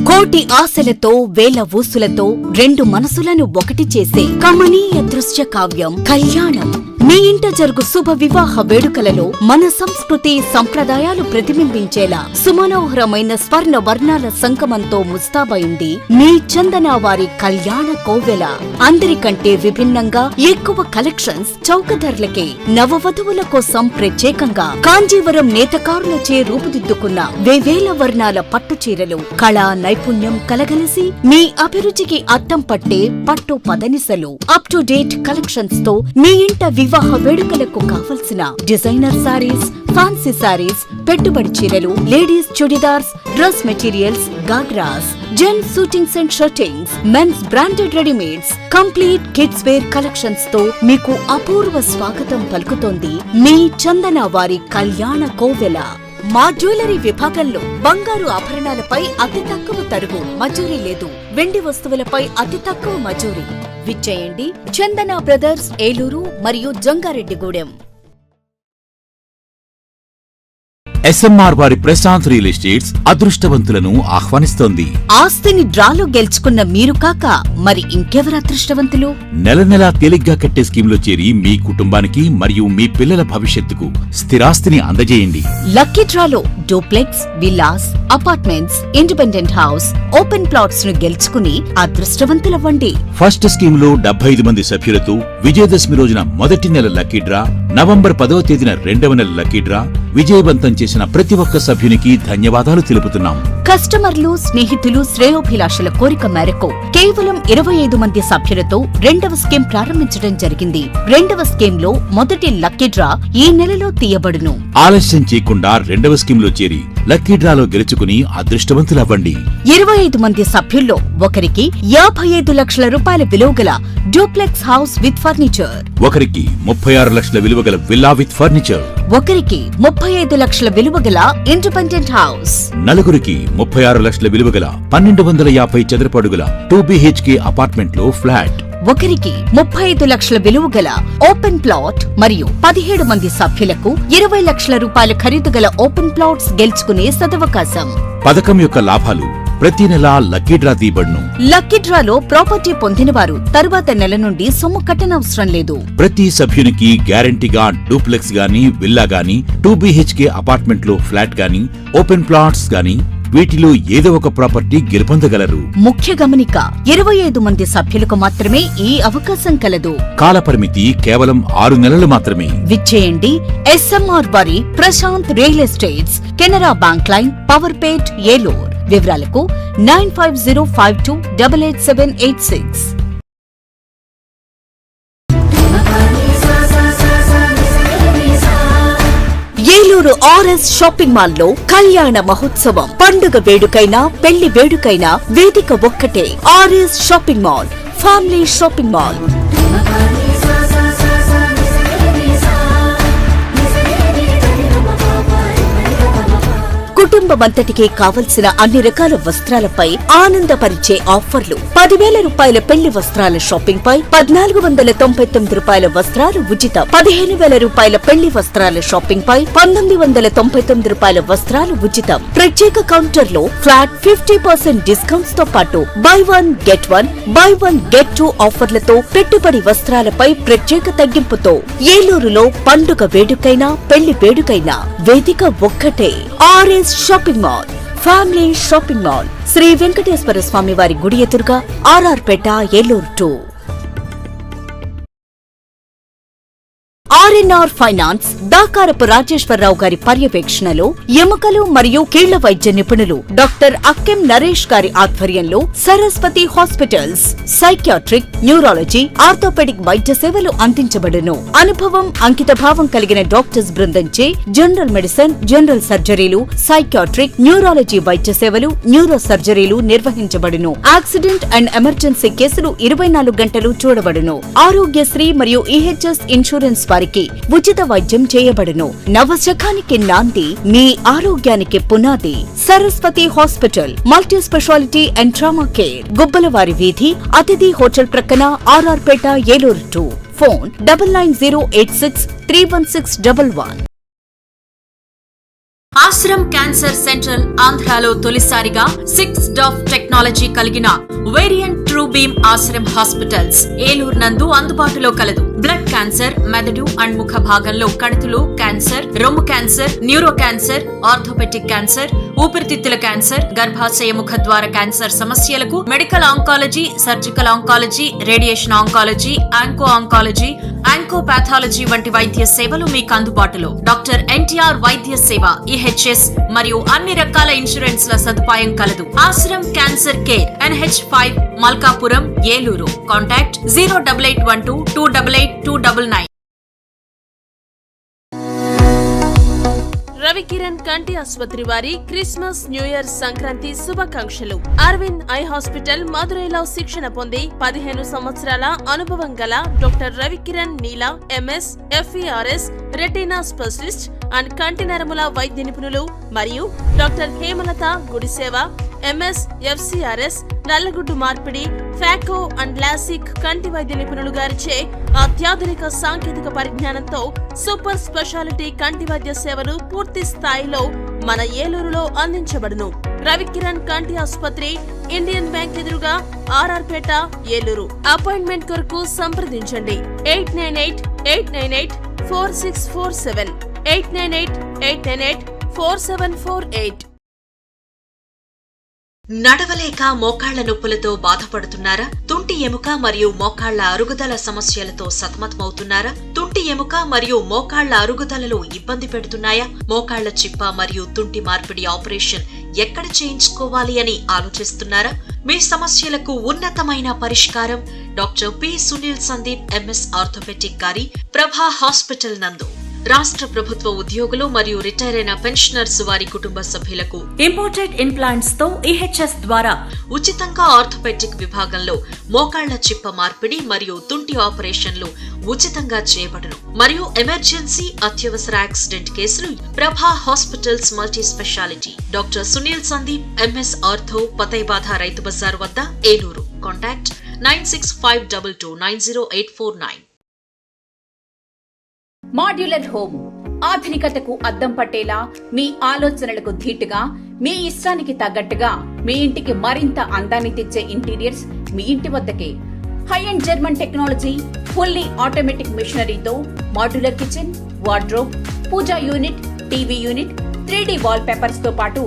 కోటి ఆశలతో వేల ఊసులతో రెండు మనసులను ఒకటి చేసే కమనీయ దృశ్య కావ్యం కళ్యాణం. మీ ఇంట జరుగు శుభ వివాహ వేడుకలలో మన సంస్కృతి సంప్రదాయాలు ప్రతిబింబించేలా సుమనోహరమైన స్వర్ణ వర్ణాల సంగమంతో ముస్తాబైంది మీ చందన వారి కళ్యాణ కోవెల. అందరికంటే విభిన్నంగా ఎక్కువ కలెక్షన్స్ చౌక ధరలకే నవవధువుల కోసం ప్రత్యేకంగా కాంజీవరం నేతకారులచే రూపుదిద్దుకున్న వేవేల వర్ణాల పట్టు చీరలు, కళా నైపుణ్యం కలగలిసి మీ అభిరుచికి అద్దం పట్టే పట్టు పదనిసలు, అప్ టు డేట్ కలెక్షన్స్ తో మీ ఇంట వివాహ వేడుకలకు కావలసిన డిజైనర్ సారీస్, ఫ్యాన్సీ సారీస్, పెట్టుబడి చీరలు, ladies churidars, dress materials, ghagras, gents shootings and shirtings, men's branded readymades, complete kids wear collections తో మీకు అపూర్వ స్వాగతం పలుకుతోంది మీ చందన వారి కళ్యాణ కోవెల. మా జ్యువెలరీ విభాగంలో బంగారు ఆభరణాలపై అతి తక్కువ తరుగు, మజూరీ లేదు. వెండి వస్తువులపై అతి తక్కువ మజూరీ. విచ్చేయండి చందన బ్రదర్స్, ఏలూరు మరియు జంగారెడ్డిగూడెం. SMR వారి ప్రశాంత్ రియల్ ఎస్టేట్స్ అదృష్టవంతులను ఆహ్వానిస్తోంది. ఆస్తిని డ్రాలో గెలుచుకున్న మీరు కాక మరి ఇంకెవరు అదృష్టవంతులు? నెల నెలా తేలిగ్గా కట్టే స్కీమ్లో చేరి మీ కుటుంబానికి మరియు మీ పిల్లల భవిష్యత్తుకు స్థిరాస్తిని అందజేయండి. లక్కీ డ్రాలో duplex, villas, apartments, independent house, open plots ను గెలుచుకుని అదృష్టవంతులవ్వండి. ఫస్ట్ స్కీమ్ లో 75 మంది సభ్యులతో విజయదశమి రోజున మొదటి నెల లక్కీ డ్రా, నవంబర్ 10వ తేదీన రెండవ నెల లక్కీ డ్రా, విజయవంతం చేసిన చేసిన ప్రతి ఒక్క సభ్యునికి ధన్యవాదాలు తెలుపుతున్నాం. కస్టమర్లు, స్నేహితులు, శ్రేయోభిలాషుల కోరిక మేరకు కేవలం 25 మంది సభ్యులతో రెండవ స్కీమ్ ప్రారంభించడం జరిగింది. రెండవ స్కీమ్ లో మొదటి లక్కీ డ్రా ఈ నెలలో తీయబడును. ఆలస్యం చేయకుండా రెండవ స్కీమ్ లో చేరి లక్కీ డ్రాలో గెలుచుకుని అదృష్టవంతులవ్వండి. 25 మంది సభ్యుల్లో ఒకరికి 55 లక్షల రూపాయల విలువగల డూప్లెక్స్ హౌస్ విత్ ఫర్నిచర్, ఒకరికి 36 లక్షల విలువగల విల్లా విత్ ఫర్నిచర్, ఒకరికి 35 లక్షల విలువగల ఇండిపెండెంట్ హౌస్, నలుగురికి 36 లక్షల విలువగల 1250 చదరపు అడుగుల 2 BHK అపార్ట్మెంట్ లో ఫ్లాట్, ఒకరికి 35 లక్షల విలువగల ఓపెన్ ప్లాట్ మరియు 17 మంది సభ్యులకు 20 లక్షల రూపాయల ఖరీదు గల ఓపెన్ ప్లాట్స్ గెలుచుకునే సదవకాశం. పథకం యొక్క లాభాలు ప్రతి నెల లక్కీ డ్రా తీయబడును. లక్కీ డ్రాలో ప్రాపర్టీ పొందినవారు తరువాత నెల నుండి సొమ్ము కట్టనవసరం లేదు. ప్రతి సభ్యునికి గ్యారంటీగా డూప్లెక్స్ గాని, విల్లా గాని, 2 BHK అపార్ట్మెంట్ లో ఫ్లాట్ గాని, ఓపెన్ ప్లాట్స్ గాని వీటిలో ఏదో ఒక ప్రాపర్టీ గెలుపొందగలరు. ముఖ్య గమనిక, 25 మంది సభ్యులకు మాత్రమే ఈ అవకాశం కలదు. కాలపరిమితి కేవలం 6 నెలలు మాత్రమే. విచ్చేయండి SMR వారి Prashanth real estates, Canara bank line, Powerpet, Eluru. వివరాలకు 9505288786. ఏలూరు RS షాపింగ్ మాల్ లో కళ్యాణ మహోత్సవం. పండుగ వేడుకైనా, పెళ్లి వేడుకైనా వేదిక ఒక్కటే. RS shopping mall, family shopping mall. కుటుంబమంతటికి కావలసిన అన్ని రకాల వస్త్రాలపై ఆనందపరిచే ఆఫర్లు. 10,000 రూపాయల పెళ్లి వస్త్రాల షాపింగ్ పై 1,499 రూపాయల వస్త్రాలు ఉచితం. 15,000 రూపాయల పెళ్లి వస్త్రాల షాపింగ్ పై 1,999 రూపాయల వస్త్రాలు ఉచితం. ప్రత్యేక కౌంటర్ లో ఫ్లాట్ 50% డిస్కౌంట్స్ తో పాటు బై 1 గెట్ 2 ఆఫర్లతో పెట్టుబడి వస్త్రాలపై ప్రత్యేక తగ్గింపుతో. ఏలూరులో పండుగ వేడుకైనా, పెళ్లి వేడుకైనా వేదిక ఒక్కటే. RS shopping mall, family shopping mall. Sri Venkateswara Swamy వారి గుడి ఎదురుగా, RR Peta, Eluru 2. RNR finance Dakarapu Rajeswara Rao గారి పర్యవేక్షణలో ఎముకలు మరియు కీళ్ల వైద్య నిపుణులు డాక్టర్ అక్కెం నరేష్ గారి ఆధ్వర్యంలో Saraswati hospitals psychiatric, neurology, orthopaedic వైద్య సేవలు అందించబడును. అనుభవం, అంకితభావం కలిగిన డాక్టర్స్ బృందంచే జనరల్ మెడిసిన్, జనరల్ సర్జరీలు, సైకియాట్రిక్, న్యూరాలజీ వైద్య సేవలు, న్యూరో సర్జరీలు నిర్వహించబడును. యాక్సిడెంట్ అండ్ ఎమర్జెన్సీ కేసులు 24 గంటలు చూడబడును. ఆరోగ్యశ్రీ మరియు EHS ఇన్సూరెన్స్ వారికి ఉచిత వైద్యం చేయబడును. నవశకానికి నాంది, మీ ఆరోగ్యానికి పునాది. Saraswathi hospital, multi speciality and trauma care, Gubbalavari వీధి, అతిథి హోటల్ ప్రక్కన, RR Peta, Eluru 2. Phone 9908631611. Ashram cancer centre ఆంధ్రాలో తొలిసారిగా 6 DOF టెక్నాలజీ కలిగిన variant true beam Ashram hospitals Eluru నందు అందుబాటులో కలదు. బ్లడ్ క్యాన్సర్, మెదడు అండ్ ముఖ భాగంలో కణుతులు క్యాన్సర్, రొమ్ము cancer, neuro cancer, orthopaedic cancer, ఊపిరితిత్తుల క్యాన్సర్, గర్భాశయ ముఖ ద్వార క్యాన్సర్ సమస్యలకు medical oncology, surgical oncology, radiation oncology, onco oncology, oncopathology వంటి వైద్య సేవలు మీకు అందుబాటులో. డాక్టర్ NTR వైద్య సేవ, EHS మరియు అన్ని రకాల ఇన్సూరెన్స్ ల సదుపాయం కలదు. Ashram cancer care, NH5, Malkapuram, Eluru. Contact 08812288299. Ravikiran కంటి ఆసుపత్రి వారి క్రిస్మస్, న్యూ ఇయర్, సంక్రాంతి శుభాకాంక్షలు. అరవింద్ ఐ హాస్పిటల్ మదురైలో శిక్షణ పొంది 15 సంవత్సరాల అనుభవం గల doctor Ravikiran Neela MS, FERS, retina specialist and కంటి నరముల వైద్య నిపుణులు మరియు doctor Hemalatha Gudiseva MS, FCRS, నల్లగుడ్డు మార్పిడి, ఫాకో అండ్ లాసిక్ కంటి వైద్య నిపుణులు గారిచే అత్యాధునిక సాంకేతిక పరిజ్ఞానంతో సూపర్ స్పెషాలిటీ కంటి వైద్య సేవలు పూర్తి స్థాయిలో మన ఏలూరులో అందించబడును. రవికిరణ్ కంటి ఆసుపత్రి, ఇండియన్ బ్యాంక్ ఎదురుగా, RR పేట, ఏలూరు. అపాయింట్మెంట్ కొరకు సంప్రదించండి 898-898-4647, 898-898-4748. నడవలేక మోకాళ్ల నొప్పులతో బాధపడుతున్నారా? తుంటి ఎముక మరియు మోకాళ్ల అరుగుదల సమస్యలతో సతమతమవుతున్నారా? తుంటి ఎముక మరియు మోకాళ్ల అరుగుదలలో ఇబ్బంది పెడుతున్నాయా? మోకాళ్ల చిప్ప మరియు తుంటి మార్పిడి ఆపరేషన్ ఎక్కడ చేయించుకోవాలి అని ఆలోచిస్తున్నారా? మీ సమస్యలకు ఉన్నతమైన పరిష్కారం doctor P Sunil Sandeep MS orthopaedic గారి ప్రభా హాస్పిటల్ నందు. రాష్ట్ర ప్రభుత్వ ఉద్యోగులు మరియు రిటైర్ అయిన పెన్షనర్స్ వారి కుటుంబ సభ్యులకు ఇంపోర్టెడ్ ఇంప్లాంట్స్ తో EHS ద్వారా ఉచితంగా ఆర్థోపెడిక్ విభాగంలో మోకాళ్ల చిప్ప మార్పిడి మరియు తుంటి ఆపరేషన్లు ఉచితంగా చేయబడును. మరియు ఎమర్జెన్సీ అత్యవసర యాక్సిడెంట్ కేసులు Prabha hospitals multi speciality doctor Sunil Sandeep MS ortho పతైబాధ రైతు బజార్ వద్ద ఏలూరు. కాంటాక్ట్ 9652290849. మాడ్యులర్ హోమ్ ఆధునికతకు అద్దం పట్టేలా మీ ఆలోచనలకు ధీటుగా మీ ఇష్టానికి తగ్గట్టుగా మీ ఇంటికి మరింత అందాన్ని తెచ్చే ఇంటీరియర్స్ మీ ఇంటి వద్దకే. High end German technology, fully automatic మిషనరీతో modular kitchen, wardrobe, puja unit, TV unit, 3D wallpapers తో పాటు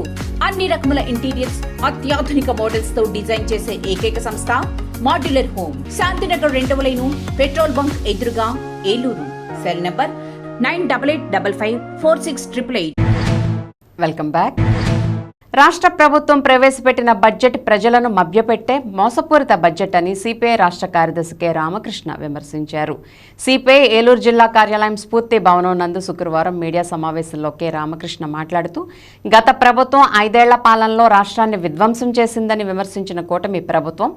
అన్ని రకముల ఇంటీరియర్స్ అత్యాధునిక మోడల్స్ తో డిజైన్ చేసే ఏకైక సంస్థ మాడ్యులర్ హోమ్. శాంతినగర్ 2వ లైను, పెట్రోల్ బంక్ ఎదురుగా, Eluru. Cell number 9855546888. Welcome back. రాష్ట్ర ప్రభుత్వం ప్రవేశపెట్టిన బడ్జెట్ ప్రజలను మభ్యపెట్టే మోసపూరిత బడ్జెట్ అని సిపిఐ రాష్ట్ర కార్యదర్శి కె రామకృష్ణ విమర్శించారు. సిపిఐ ఏలూరు జిల్లా కార్యాలయం స్ఫూర్తి భవనం నందు శుక్రవారం మీడియా సమావేశంలో కె రామకృష్ణ మాట్లాడుతూ గత ప్రభుత్వం 5 ఏళ్ల పాలనలో రాష్ట్రాన్ని విధ్వంసం చేసిందని విమర్శించిన కూటమి ప్రభుత్వం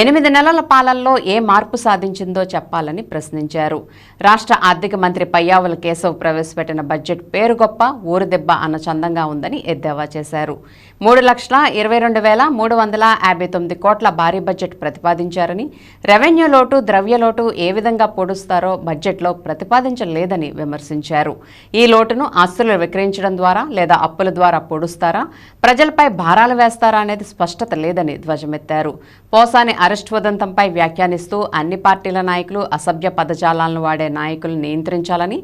8 నెలల పాలనలో ఏ మార్పు సాధించిందో చెప్పాలని ప్రశ్నించారు. రాష్ట్ర ఆర్థిక మంత్రి పయ్యావుల కేశవ్ ప్రవేశపెట్టిన బడ్జెట్ పేరు గొప్ప ఊరు దెబ్బ అన్న చందంగా ఉందని ఎద్దేవా చేశారు. 3,22,359 కోట్ల భారీ బడ్జెట్ ప్రతిపాదించారని, రెవెన్యూ లోటు, ద్రవ్య లోటు ఏ విధంగా పొడుస్తారో బడ్జెట్లో ప్రతిపాదించలేదని విమర్శించారు. ఈ లోటును ఆస్తులు విక్రయించడం ద్వారా లేదా అప్పుల ద్వారా పొడుస్తారా, ప్రజలపై భారాలు వేస్తారా అనేది స్పష్టత లేదని ధ్వజమెత్తారు. పోసాని అరెస్ట్ ఉదంతంపై వ్యాఖ్యానిస్తూ అన్ని పార్టీల నాయకులు అసభ్య పదజాలాలను వాడే నాయకులు నియంత్రించాలని,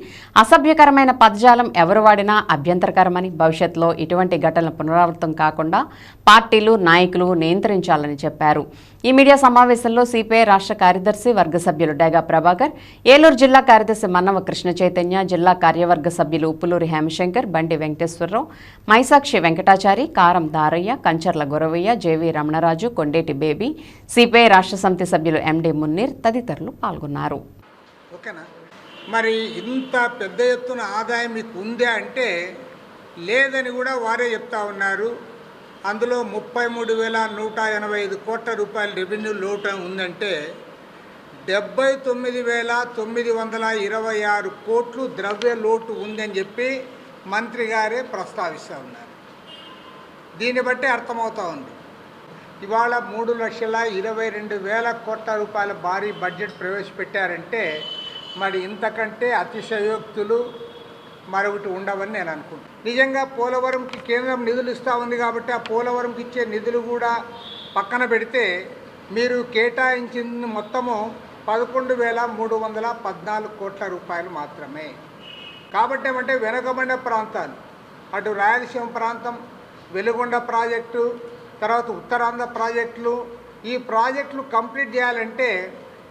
అసభ్యకరమైన పదజాలం ఎవరు వాడినా అభ్యంతరకరమని, భవిష్యత్తులో ఇటువంటి ఘటనలు పునరావృతం కాకుండా పార్టీలు, నాయకులు నియంత్రించాలని చెప్పారు. ఈ మీడియా సమావేశంలో సిపిఐ రాష్ట్ర కార్యదర్శి వర్గ సభ్యులు డేగా ప్రభాకర్, ఏలూరు జిల్లా కార్యదర్శి మన్నవ కృష్ణ చైతన్య, జిల్లా కార్యవర్గ సభ్యులు ఉప్పులూరి హేమశంకర్, బండి వెంకటేశ్వరరావు, మైసాక్షి వెంకటాచారి, కారం దారయ్య, కంచర్ల గురవయ్య, జేవి రమణరాజు, కొండేటి బేబీ, సిపిఐ రాష్ట్ర సమితి సభ్యులు ఎండి మున్నీర్ తదితరులు పాల్గొన్నారు. ఓకేనా? మరి ఇంత పెద్ద ఎత్తున ఆదాయం మీకు ఉందే అంటే లేదని కూడా వారే చెప్తా ఉన్నారు. అందులో 33,185 కోట్ల రూపాయల రెవెన్యూ లోటు ఉందంటే 79,926 కోట్లు ద్రవ్య లోటు ఉందని చెప్పి మంత్రి గారే ప్రస్తావిస్తూ ఉన్నారు. దీన్ని బట్టి అర్థమవుతూ ఉంది. ఇవాళ 3,22,000 కోట్ల రూపాయల భారీ బడ్జెట్ ప్రవేశపెట్టారంటే మరి ఇంతకంటే అతిశయోక్తులు మరొకటి ఉండవని నేను అనుకుంటున్నాను. నిజంగా పోలవరంకి కేంద్రం నిధులు ఇస్తూ ఉంది కాబట్టి ఆ పోలవరంకి ఇచ్చే నిధులు కూడా పక్కన పెడితే మీరు కేటాయించింది మొత్తము 11,314 కోట్ల రూపాయలు మాత్రమే. కాబట్టి ఏమంటే వెనుకబడిన ప్రాంతాలు, అటు రాయలసీమ ప్రాంతం, వెలుగొండ ప్రాజెక్టు, తర్వాత ఉత్తరాంధ్ర ప్రాజెక్టులు, ఈ ప్రాజెక్టులు కంప్లీట్ చేయాలంటే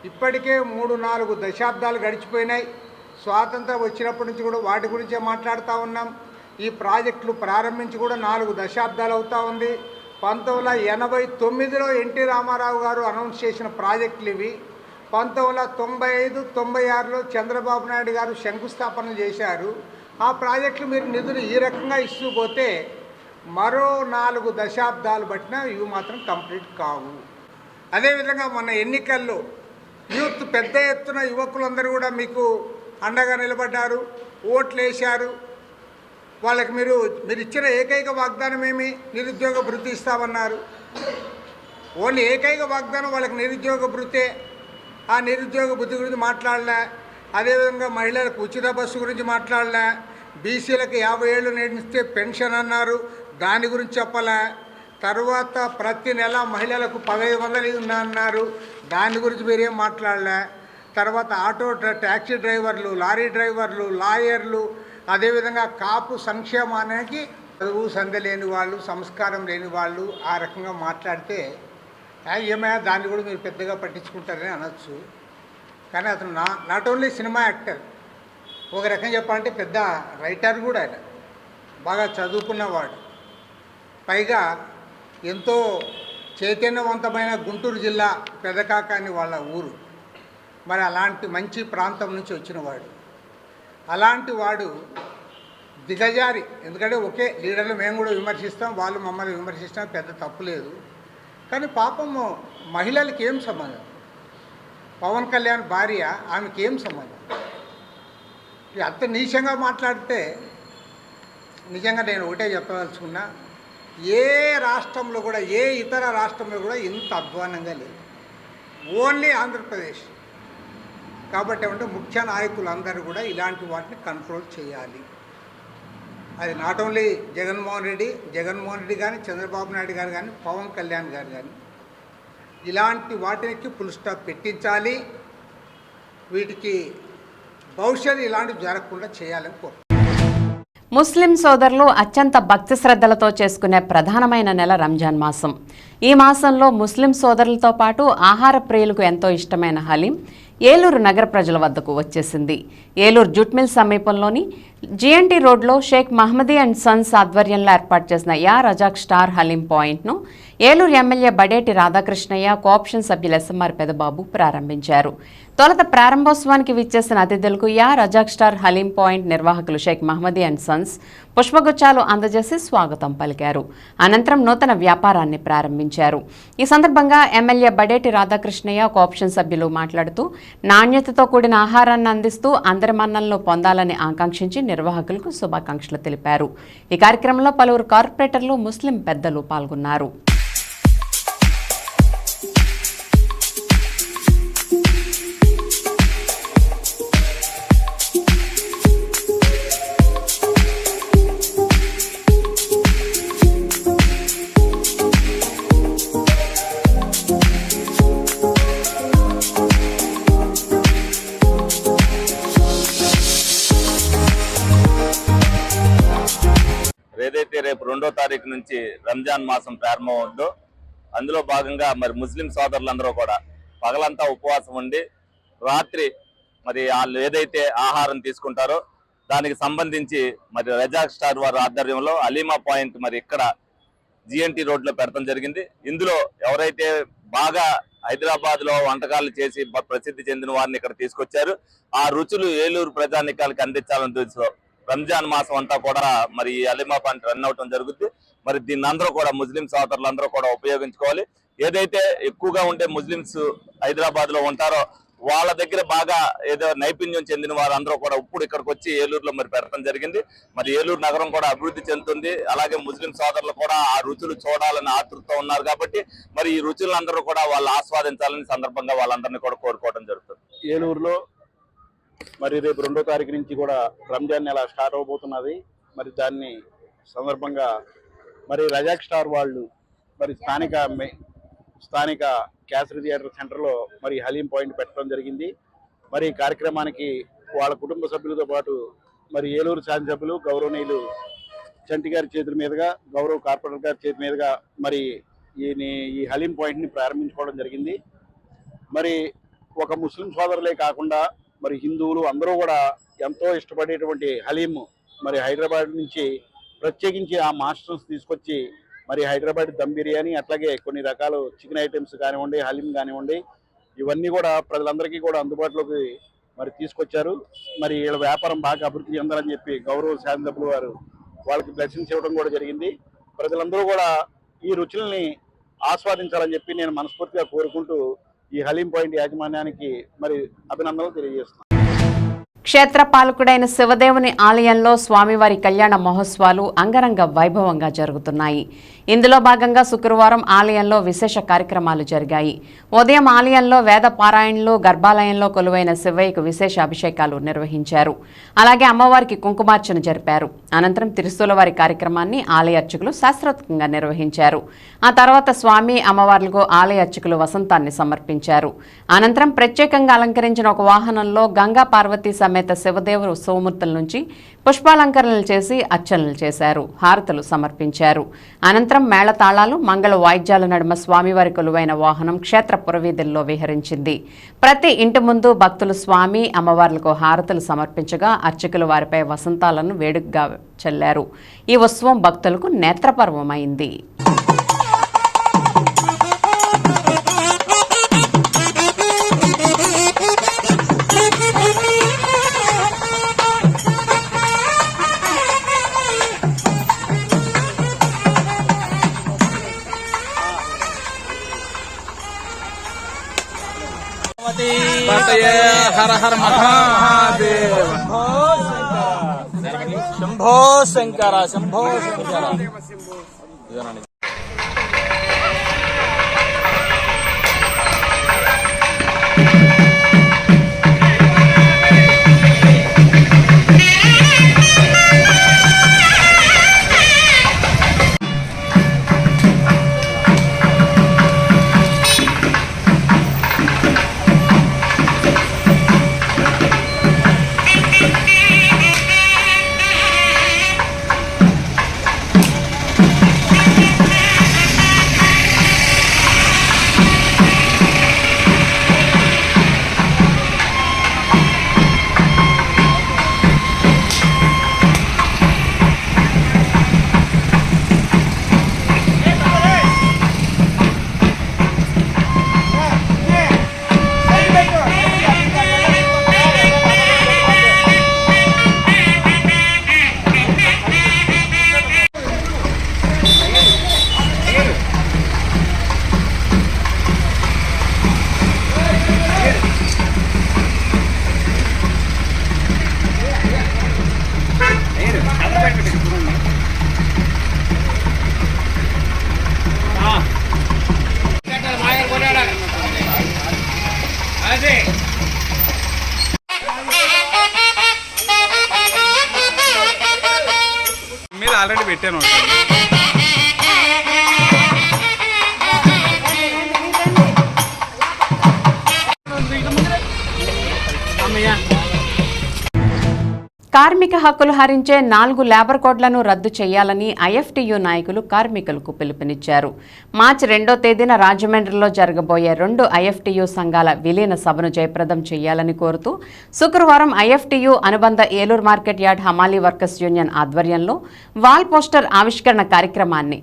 ఇప్పటికే 3-4 దశాబ్దాలు గడిచిపోయినాయి. స్వాతంత్రం వచ్చినప్పటి నుంచి కూడా వాటి గురించే మాట్లాడుతూ ఉన్నాం. ఈ ప్రాజెక్టులు ప్రారంభించి కూడా 4 దశాబ్దాలు అవుతూ ఉంది. 1989లో ఎన్టీ రామారావు గారు అనౌన్స్ చేసిన ప్రాజెక్టులు ఇవి. 1995-96లో చంద్రబాబు నాయుడు గారు శంకుస్థాపన చేశారు. ఆ ప్రాజెక్టులు మీరు నిధులు ఈ రకంగా ఇస్తూ పోతే మరో 4 దశాబ్దాలు పట్టినా ఇవి మాత్రం కంప్లీట్ కావు. అదేవిధంగా మన ఎన్నికల్లో యూత్ పెద్ద ఎత్తున యువకులందరూ కూడా మీకు అండగా నిలబడ్డారు, ఓట్లు వేశారు. వాళ్ళకి మీరు ఇచ్చిన ఏకైక వాగ్దానం ఏమి? నిరుద్యోగ భృతి ఇస్తామన్నారు. ఓన్లీ ఏకైక వాగ్దానం వాళ్ళకి నిరుద్యోగ భృతే. ఆ నిరుద్యోగ భృతి గురించి మాట్లాడలే. అదేవిధంగా మహిళలకు ఉచిత బస్సు గురించి మాట్లాడలే. బీసీలకు 50 ఏళ్ళు నిడిస్తే పెన్షన్ అన్నారు, దాని గురించి చెప్పలే. తర్వాత ప్రతి నెల మహిళలకు 1,500 అన్నారు, దాని గురించి మీరేం మాట్లాడలే. తర్వాత ఆటో ట్యాక్సీ డ్రైవర్లు, లారీ డ్రైవర్లు, లాయర్లు, అదేవిధంగా కాపు సంక్షేమానికి చదువు సంధ లేని వాళ్ళు, సంస్కారం లేని వాళ్ళు ఆ రకంగా మాట్లాడితే ఏమైనా దాన్ని కూడా మీరు పెద్దగా పట్టించుకుంటారని అనొచ్చు. కానీ అతను నాట్ ఓన్లీ సినిమా యాక్టర్, ఒక రకంగా చెప్పాలంటే పెద్ద రైటర్ కూడా. ఆయన బాగా చదువుకున్నవాడు, పైగా ఎంతో చైతన్యవంతమైన గుంటూరు జిల్లా పెదకాకాని వాళ్ళ ఊరు. మరి అలాంటి మంచి ప్రాంతం నుంచి వచ్చినవాడు. అలాంటి వాడు దిగజారి, ఎందుకంటే ఒకే లీడర్లు మేము కూడా విమర్శిస్తాం, వాళ్ళు మమ్మల్ని విమర్శిస్తాం, పెద్ద తప్పు లేదు. కానీ పాపము మహిళలకి ఏం సంబంధం? పవన్ కళ్యాణ్ భార్య, ఆమెకి ఏం సంబంధం? అంత నీచంగా మాట్లాడితే నిజంగా నేను ఒకటే చెప్పదలుచుకున్నా, ఏ రాష్ట్రంలో కూడా, ఏ ఇతర రాష్ట్రంలో కూడా ఇంత అధ్వానంగా లేదు, ఓన్లీ ఆంధ్రప్రదేశ్. కాబట్టి ఏమంటే ముఖ్య నాయకులందరూ కూడా ఇలాంటి వాటిని కంట్రోల్ చేయాలి. అది నాట్ ఓన్లీ జగన్మోహన్ రెడ్డి కానీ, చంద్రబాబు నాయుడు గారు కానీ, పవన్ కళ్యాణ్ గారు కానీ ఇలాంటి వాటికి ఫుల్ స్టాప్ పెట్టించాలి. వీటికి భవిష్యత్తు ఇలాంటివి జరగకుండా చేయాలని కోరుతున్నాను. ముస్లిం సోదరులు అత్యంత భక్తి శ్రద్ధలతో చేసుకునే ప్రధానమైన నెల రంజాన్ మాసం. ఈ మాసంలో ముస్లిం సోదరులతో పాటు ఆహార ప్రియులకు ఎంతో ఇష్టమైన హలీం ఏలూరు నగర ప్రజల వద్దకు వచ్చేసింది. ఏలూరు జుట్మిల్ సమీపంలోని జిఎన్టీ రోడ్లో షేక్ మహమ్మదీ అండ్ సన్స్ ఆధ్వర్యంలో ఏర్పాటు చేసిన యా రజాక్ స్టార్ హలీం పాయింట్ను ఏలూరు ఎమ్మెల్యే బడేటి రాధాకృష్ణయ్య, కోఆప్షన్ సభ్యులు ఎస్ఎంఆర్ పెదబాబు ప్రారంభించారు. తొలుత ప్రారంభోత్సవానికి విచ్చేసిన అతిథులకు yeah Razak star haleem point నిర్వాహకులు షేక్ మహమ్మదీ అండ్ సన్స్ పుష్పగుచ్చాలు అందజేసి స్వాగతం పలికారు. అనంతరం నూతన వ్యాపారాన్ని ప్రారంభించారు. ఈ సందర్భంగా ఎమ్మెల్యే బడేటి రాధాకృష్ణయ్య, కోఆప్షన్ సభ్యులు మాట్లాడుతూ నాణ్యతతో కూడిన ఆహారాన్ని అందిస్తూ అందరి మన్ననలు పొందాలని ఆకాంక్షించి నిర్వాహకులకు శుభాకాంక్షలు తెలిపారు. ఈ కార్యక్రమంలో పలువురు కార్పొరేటర్లు, ముస్లిం పెద్దలు పాల్గొన్నారు. ఏదైతే రేపు 2వ తారీఖు నుంచి రంజాన్ మాసం ప్రారంభమవుతుందో అందులో భాగంగా మరి ముస్లిం సోదరులందరూ కూడా పగలంతా ఉపవాసం ఉండి రాత్రి మరి వాళ్ళు ఏదైతే ఆహారం తీసుకుంటారో దానికి సంబంధించి మరి రజాక్ స్టార్ వారి ఆధ్వర్యంలో అలీమా పాయింట్ మరి ఇక్కడ జిఎన్టీ రోడ్లో పెడతాం జరిగింది. ఇందులో ఎవరైతే బాగా హైదరాబాద్ లో వంటకాలు చేసి ప్రసిద్ధి చెందిన వారిని ఇక్కడ తీసుకొచ్చారు. ఆ రుచులు ఏలూరు ప్రజానికాలకు అందించాలని తెలుసు. రంజాన్ మాసం అంతా కూడా మరి అలీమా పాయింట్ రన్ అవటం జరుగుతుంది. మరి దీన్ని అందరూ కూడా ముస్లిం సోదరులందరూ కూడా ఉపయోగించుకోవాలి. ఏదైతే ఎక్కువగా ఉంటే ముస్లిమ్స్ హైదరాబాద్ లో ఉంటారో వాళ్ళ దగ్గర బాగా ఏదో నైపుణ్యం చెందిన వారందరూ కూడా ఇప్పుడు ఇక్కడికి వచ్చి ఏలూరులో మరి పెట్టడం జరిగింది. మరి ఏలూరు నగరం కూడా అభివృద్ధి చెందుతుంది. అలాగే ముస్లిం సోదరులు కూడా ఆ రుచులు చూడాలని ఆతృతతో ఉన్నారు కాబట్టి మరి ఈ రుచులందరూ కూడా వాళ్ళు ఆస్వాదించాలని సందర్భంగా వాళ్ళందరినీ కూడా కోరుకోవడం జరుగుతుంది. ఏలూరులో మరి రేపు 2వ తారీఖు నుంచి కూడా రంజాన్ నెల స్టార్ట్ అవబోతున్నది. మరి దాన్ని సందర్భంగా మరి రజాక్ స్టార్ వాళ్ళు మరి స్థానిక క్యాసరీ థియేటర్ సెంటర్లో మరి హలీం పాయింట్ పెట్టడం జరిగింది. మరి ఈ కార్యక్రమానికి వాళ్ళ కుటుంబ సభ్యులతో పాటు మరి ఏలూరు శాసనసభ్యులు గౌరవనీయులు చంటి గారి చేతుల మీదుగా, గౌరవ కార్పొరేటర్ గారి చేతి మీదుగా మరి ఈ హలీం పాయింట్ని ప్రారంభించుకోవడం జరిగింది. మరి ఒక ముస్లిం సోదరులే కాకుండా మరి హిందువులు అందరూ కూడా ఎంతో ఇష్టపడేటువంటి హలీం మరి హైదరాబాద్ నుంచి ప్రత్యేకించి ఆ మాస్టర్స్ తీసుకొచ్చి మరి హైదరాబాద్ దమ్ బిర్యానీ, అట్లాగే కొన్ని రకాల చికెన్ ఐటమ్స్ కానివ్వండి, హలీం కానివ్వండి, ఇవన్నీ కూడా ప్రజలందరికీ కూడా అందుబాటులోకి మరి తీసుకొచ్చారు. మరి వీళ్ళ వ్యాపారం బాగా అభివృద్ధి చెందాలని చెప్పి గౌరవ శాసనసభ్యులు వారు వాళ్ళకి బ్లెస్సింగ్స్ ఇవ్వడం కూడా జరిగింది. ప్రజలందరూ కూడా ఈ రుచుల్ని ఆస్వాదించాలని చెప్పి నేను మనస్ఫూర్తిగా కోరుకుంటూ ఈ హలీం పాయింట్ యాజమాన్యానికి మరి అభినందనలు తెలియజేస్తున్నాను. క్షేత్రపాలకుడైన శివదేవుని ఆలయంలో స్వామివారి కళ్యాణ మహోత్సవాలు అంగరంగ వైభవంగా జరుగుతున్నాయి. ఇందులో భాగంగా శుక్రవారం ఆలయంలో విశేష కార్యక్రమాలు జరిగాయి. ఉదయం ఆలయంలో వేద పారాయణలు, గర్భాలయంలో కొలువైన శివయ్యకు విశేష అభిషేకాలు నిర్వహించారు. అలాగే అమ్మవారికి కుంకుమార్చన జరిపారు. అనంతరం తిరుస్తూలవారి కార్యక్రమాన్ని ఆలయ అర్చకులు శాస్త్రోక్తంగా నిర్వహించారు. ఆ తర్వాత స్వామి అమ్మవార్లకు ఆలయ అర్చకులు వసంతాన్ని సమర్పించారు. అనంతరం ప్రత్యేకంగా అలంకరించిన ఒక వాహనంలో గంగా పార్వతీ సమేత శివదేవుడు సోమూర్తుల నుంచి పుష్పాలంకరణలు చేసి అర్చనలు చేశారు, హారతులు సమర్పించారు. అనంతరం మేళతాళాలు, మంగళ వాయిద్యాల నడుమ స్వామివారి కొలువైన వాహనం క్షేత్ర పురవీధుల్లో విహరించింది. ప్రతి ఇంటి ముందు భక్తులు స్వామి అమ్మవార్లకు హారతులు సమర్పించగా అర్చకులు వారిపై వసంతాలను వేడుకగా చల్లారు. ఈ ఉత్సవం భక్తులకు నేత్రపర్వమైంది. హర హర మహాదేవ శంభో శంకర శంభో శంకర. మీద ఆల్రెడీ పెట్టాను. కార్మిక హక్కులు హరించే 4 లేబర్ కోడ్లను రద్దు చేయాలని ఐఎఫ్టీయూ నాయకులు కార్మికులకు పిలుపునిచ్చారు. మార్చి 2వ తేదీన రాజమండ్రిలో జరగబోయే 2 ఐఎఫ్టీయూ సంఘాల విలీన సభను జయప్రదం చేయాలని కోరుతూ శుక్రవారం ఐఎఫ్టీయూ అనుబంధ ఏలూరు మార్కెట్ యార్డ్ హమాలీ వర్కర్స్ యూనియన్ ఆధ్వర్యంలో వాల్ పోస్టర్ ఆవిష్కరణ కార్యక్రమాన్ని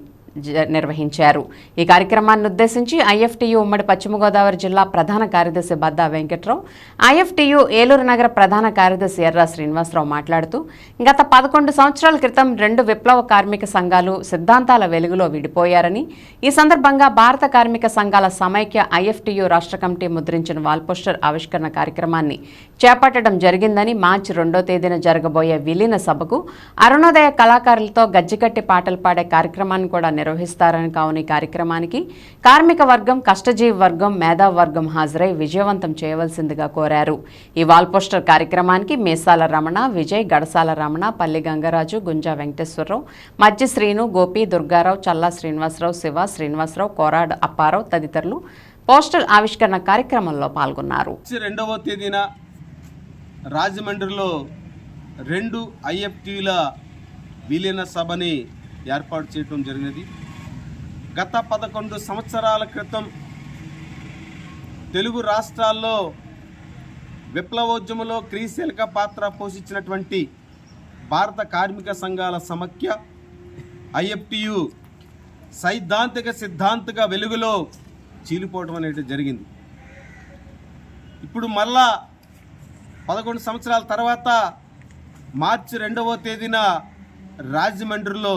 నిర్వహించారు. ఈ కార్యక్రమాన్ని ఉద్దేశించి ఐఎఫ్టీయూ ఉమ్మడి పశ్చిమ గోదావరి జిల్లా ప్రధాన కార్యదర్శి బద్దా వెంకట్రావు, ఐఎఫ్టీయూ ఏలూరు నగర ప్రధాన కార్యదర్శి ఎర్రా శ్రీనివాసరావు మాట్లాడుతూ గత 11 సంవత్సరాల క్రితం 2 విప్లవ కార్మిక సంఘాలు సిద్ధాంతాల వెలుగులో విడిపోయారని, ఈ సందర్భంగా భారత కార్మిక సంఘాల సమైక్య ఐఎఫ్టీయూ రాష్ట్ర కమిటీ ముద్రించిన వాల్ పోస్టర్ ఆవిష్కరణ కార్యక్రమాన్ని చేపట్టడం జరిగిందని, మార్చి 2వ తేదీన జరగబోయే విలీన సభకు అరుణోదయ కళాకారులతో గజ్జికట్టి పాటలు పాడే కార్యక్రమాన్ని కూడా నిర్వహిస్తారని, కావున ఈ కార్యక్రమానికి కార్మిక వర్గం, కష్టజీవి వర్గం, మేధావి వర్గం హాజరై విజయవంతం చేయవలసిందిగా కోరారు. ఈ వాల్ పోస్టర్ కార్యక్రమానికి మీసాల రమణ, విజయ్, గడసాల రమణ, పల్లి గంగరాజు, గుంజా వెంకటేశ్వరరావు, మధ్య శ్రీను, గోపి, దుర్గారావు, చల్లా శ్రీనివాసరావు, శివ శ్రీనివాసరావు, కోరాడ్ అప్పారావు తదితరులు పోస్టర్ ఆవిష్కరణ కార్యక్రమంలో పాల్గొన్నారు. 2వ తేదీన రాజమండ్రిలో 2 ఐఎఫ్టీల విలీన సభని ఏర్పాటు చేయడం జరిగినది. గత 11 సంవత్సరాల క్రితం తెలుగు రాష్ట్రాల్లో విప్లవోద్యమంలో క్రియాశీలక పాత్ర పోషించినటువంటి భారత కార్మిక సంఘాల సమైక్య ఐఎఫ్టీయూ సిద్ధాంతిక వెలుగులో చీలిపోవడం అనేది జరిగింది. ఇప్పుడు మళ్ళా 11 సంవత్సరాల తర్వాత మార్చి 2వ తేదీన రాజమండ్రిలో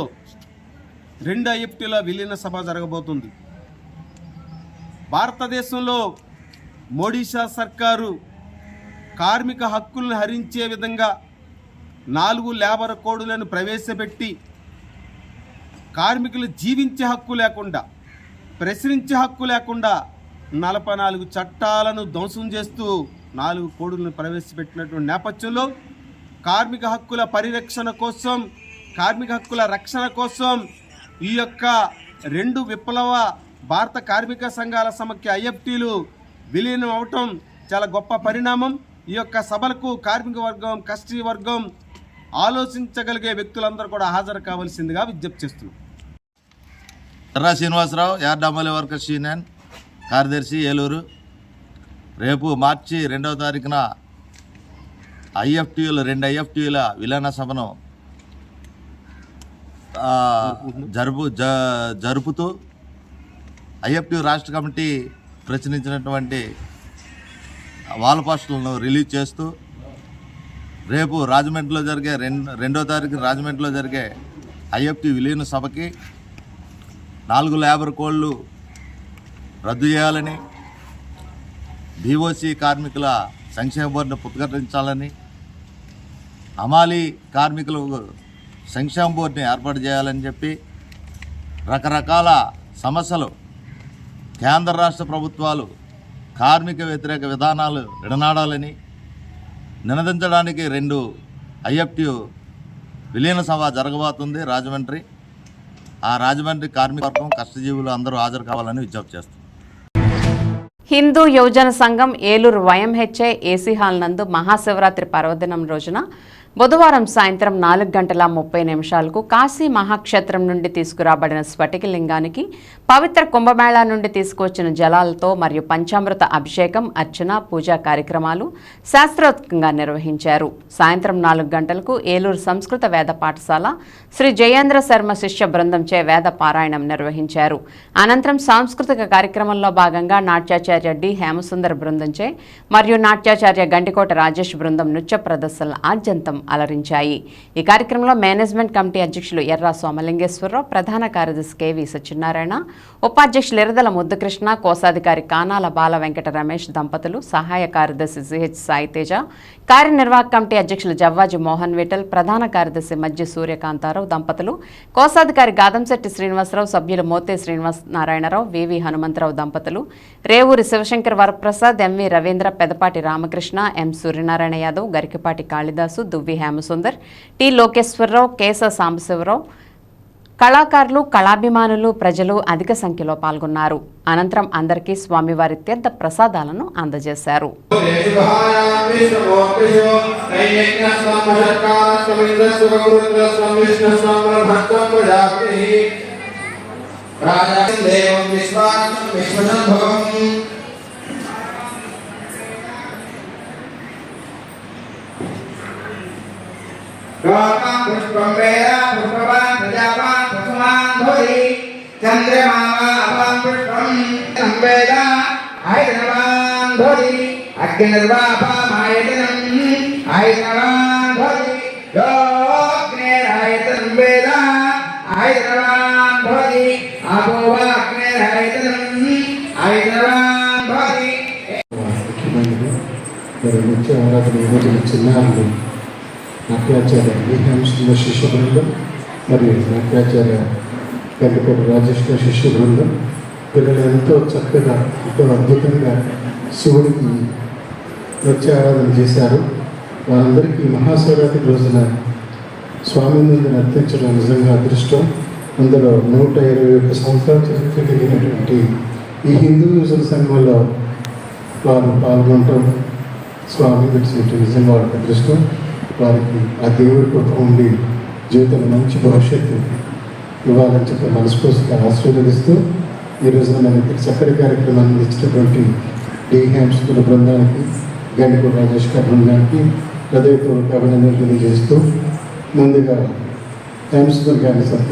2 ఐఎఫ్టీల విలీన సభ జరగబోతుంది. భారతదేశంలో మోడీ షా సర్కారు కార్మిక హక్కులను హరించే విధంగా 4 లేబర్ కోడ్లను ప్రవేశపెట్టి కార్మికులు జీవించే హక్కు లేకుండా, ప్రశ్నించే హక్కు లేకుండా 44 చట్టాలను ధ్వంసం చేస్తూ 4 కోడ్లను ప్రవేశపెట్టినటువంటి నేపథ్యంలో కార్మిక హక్కుల పరిరక్షణ కోసం, కార్మిక హక్కుల రక్షణ కోసం ఈ యొక్క 2 విప్లవ భారత కార్మిక సంఘాల సమైక్య ఐఎఫ్టీలు విలీనం అవటం చాలా గొప్ప పరిణామం. ఈ యొక్క సభలకు కార్మిక వర్గం, కష్టీ వర్గం, ఆలోచించగలిగే వ్యక్తులందరూ కూడా హాజరు కావాల్సిందిగా విజ్ఞప్తి చేస్తున్నాం. ఎర్రా శ్రీనివాసరావు, యార్డామలి వర్కర్స్ యూనియన్ కార్యదర్శి, ఏలూరు. రేపు మార్చి 2వ తారీఖున రెండు ఐఎఫ్టీల విలీన సభను జరుపుతూ ఐఎఫ్టీ రాష్ట్ర కమిటీ ప్రచురించినటువంటి వాల్ పోస్టులను రిలీజ్ చేస్తూ రేపు రాజమండ్రిలో జరిగే 2వ తారీఖు రాజమండ్రిలో జరిగే ఐఎఫ్టీ విలీన సభకి 4 లేబర్ కోడ్లు రద్దు చేయాలని, బీఓసీ కార్మికుల సంక్షేమ బోర్డును పునరుద్ధరించాలని, హమాలీ కార్మికుల సంక్షేమ బోర్డుని ఏర్పాటు చేయాలని చెప్పి రకరకాల సమస్యలు కేంద్ర రాష్ట్ర ప్రభుత్వాలు కార్మిక వ్యతిరేక విధానాలు విడనాడాలని నినదించడానికి 2 ఐఎఫ్టీ విలీన సభ జరగబోతుంది రాజమండ్రి. ఆ రాజమండ్రి కార్మిక వర్గం, కష్టజీవులు అందరూ హాజరు కావాలని విజ్ఞప్తి చేస్తారు. హిందూ యువజన సంఘం ఏలూరు వైఎంహెచ్ఏ ఏసీ హాల్ నందు మహాశివరాత్రి పర్వదినం రోజున బుధవారం సాయంత్రం 4:30 కాశీ మహాక్షేత్రం నుండి తీసుకురాబడిన స్ఫటిక లింగానికి పవిత్ర కుంభమేళా నుండి తీసుకువచ్చిన జలాలతో మరియు పంచామృత అభిషేకం, అర్చన, పూజా కార్యక్రమాలు శాస్త్రోక్తంగా నిర్వహించారు. సాయంత్రం 4 గంటలకు ఏలూరు సంస్కృత వేద పాఠశాల శ్రీ జయేంద్ర శర్మ శిష్య బృందంచే వేద పారాయణం నిర్వహించారు. అనంతరం సాంస్కృతిక కార్యక్రమంలో భాగంగా నాట్యాచార్య డి హేమసుందర్ బృందంచే మరియు నాట్యాచార్య గండికోట రాజేష్ బృందం నృత్య ప్రదర్శనలు ఆద్యంతం అలరించాయి. ఈ కార్యక్రమంలో మేనేజ్మెంట్ కమిటీ అధ్యక్షులు ఎర్రా సోమలింగేశ్వరరావు, ప్రధాన కార్యదర్శి కెవి సత్యనారాయణ, ఉపాధ్యక్షులు ఎరదల ముద్దుకృష్ణ, కోశాధికారి కానాల బాల వెంకట రమేష్ దంపతులు, సహాయ కార్యదర్శి సిహెచ్ సాయితేజ, కార్యనిర్వాహక కమిటీ అధ్యక్షులు జవ్వాజి మోహన్ విఠల్, ప్రధాన కార్యదర్శి మధ్య సూర్యకాంతారావు దంపతులు, కోశాధికారి గాదంశెట్టి శ్రీనివాసరావు, సభ్యులు మోతే శ్రీనివాస నారాయణరావు, వివి హనుమంతరావు దంపతులు, రేవూరి శివశంకర్ వరప్రసాద్, ఎంవి రవీంద్ర, పెదపాటి రామకృష్ణ, ఎం సూర్యనారాయణ యాదవ్, గరికపాటి కాళిదాసు, దువ్వి హేమసుందర్, టి లోకేశ్వరరావు, కేశ సాంబశివరావు, కళాకారులు, కళాభిమానులు, ప్రజలు అధిక సంఖ్యలో పాల్గొన్నారు. అనంతరం అందరికీ స్వామివారి తీర్థ ప్రసాదాలను అందజేశారు. पुष्पं वेद पुष्पवान् प्रजावान् पुष्पवान् भवति चन्द्रमावा अपां पुष्पं वेद आयतनवान् भवति अग्निर्वापामायतनम् आयतनवान् भवति योऽग्निरायतनं वेद आयतनवान् भवति आपो वा अग्निरायतनम् आयतनवान् भवति. నిత్య ఆరాధన యువతులు చిన్నారులు నాట్యాచార్య హేమసుందర శిష్య బృందం మరియు నాట్యాచార్య గండికోట రాజేష్ శిష్య బృందం పిల్లలు ఎంతో చక్కగా, ఎంతో అద్భుతంగా శివుడికి నృత్య ఆరాధన చేశారు. వారందరికీ మహాశివరాత్రి రోజున స్వామి ముందు నర్తించడం నిజంగా అదృష్టం. అందులో 121 సంవత్సరాల చరిత్ర కలిగినటువంటి ఈ హిందూ యువజన సంఘంలో వారు పాల్గొనడం స్వామి విడిచినట్టు నిజంగా వారికి అదృష్టం. వారికి ఆ దేవుడి కృప ఉండి జీవితంలో మంచి భవిష్యత్తు ఇవ్వాలని చెప్పి మనస్ఫూర్తిగా ఆశీర్వదిస్తూ ఈ రోజున మనకి చక్కటి కార్యక్రమాన్ని ఇచ్చినటువంటి డి హేమసుందర బృందానికి, గండికోట రాజేష్ గారి బృందానికి హృదయపూర్వక అభినందనలు తెలియజేస్తూ ముందుగా హేమసుందర్ గారిని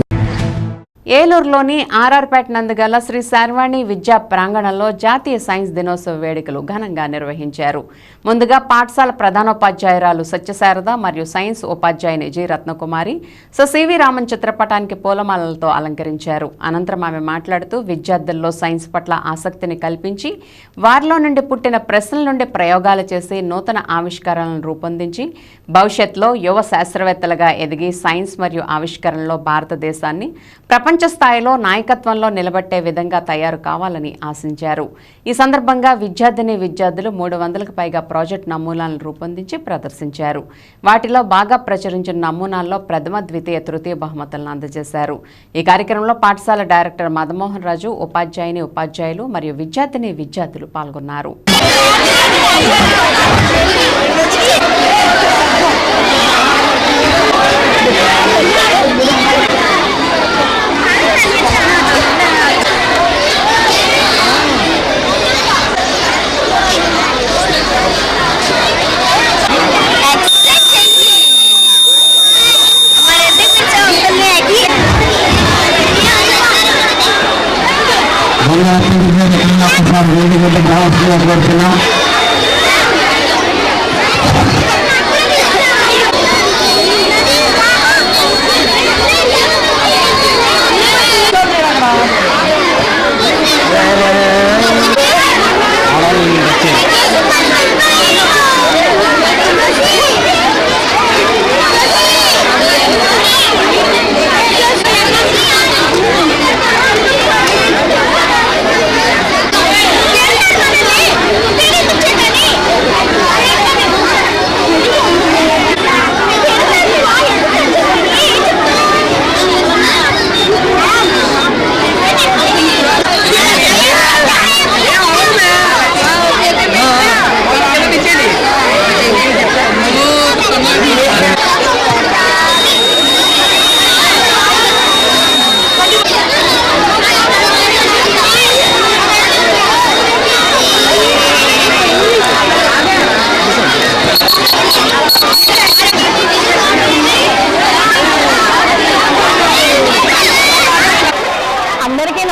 ఏలూరులోని ఆర్ఆర్పేట నందు గల శ్రీ శర్వాణి విద్యా ప్రాంగణంలో జాతీయ సైన్స్ దినోత్సవ వేడుకలు ఘనంగా నిర్వహించారు. ముందుగా పాఠశాల ప్రధానోపాధ్యాయురాలు సత్యశారద మరియు సైన్స్ ఉపాధ్యాయుని జి రత్నకుమారి సివి రామన్ చిత్రపటానికి పూలమాలలతో అలంకరించారు. అనంతరం ఆమె మాట్లాడుతూ విద్యార్థుల్లో సైన్స్ పట్ల ఆసక్తిని కల్పించి వారిలో నుండి పుట్టిన ప్రశ్నల నుండి ప్రయోగాలు చేసి నూతన ఆవిష్కరణలను రూపొందించి భవిష్యత్తులో యువ శాస్త్రవేత్తలుగా ఎదిగి సైన్స్ మరియు ఆవిష్కరణలో భారతదేశాన్ని ప్రపంచ స్థాయిలో నాయకత్వంలో నిలబెట్టే విధంగా తయారు కావాలని ఆశించారు. ఈ సందర్భంగా విద్యార్థులు 300కు పైగా ప్రాజెక్ట్ నమూనాలను రూపొందించి ప్రదర్శించారు. వాటిలో బాగా ప్రచురించిన నమూనాల్లో ప్రథమ, ద్వితీయ, తృతీయ బహుమతులను అందజేశారు. ఈ కార్యక్రమంలో పాఠశాల డైరెక్టర్ మదమోహన్ రాజు, ఉపాధ్యాయులు మరియు విద్యార్థులు పాల్గొన్నారు.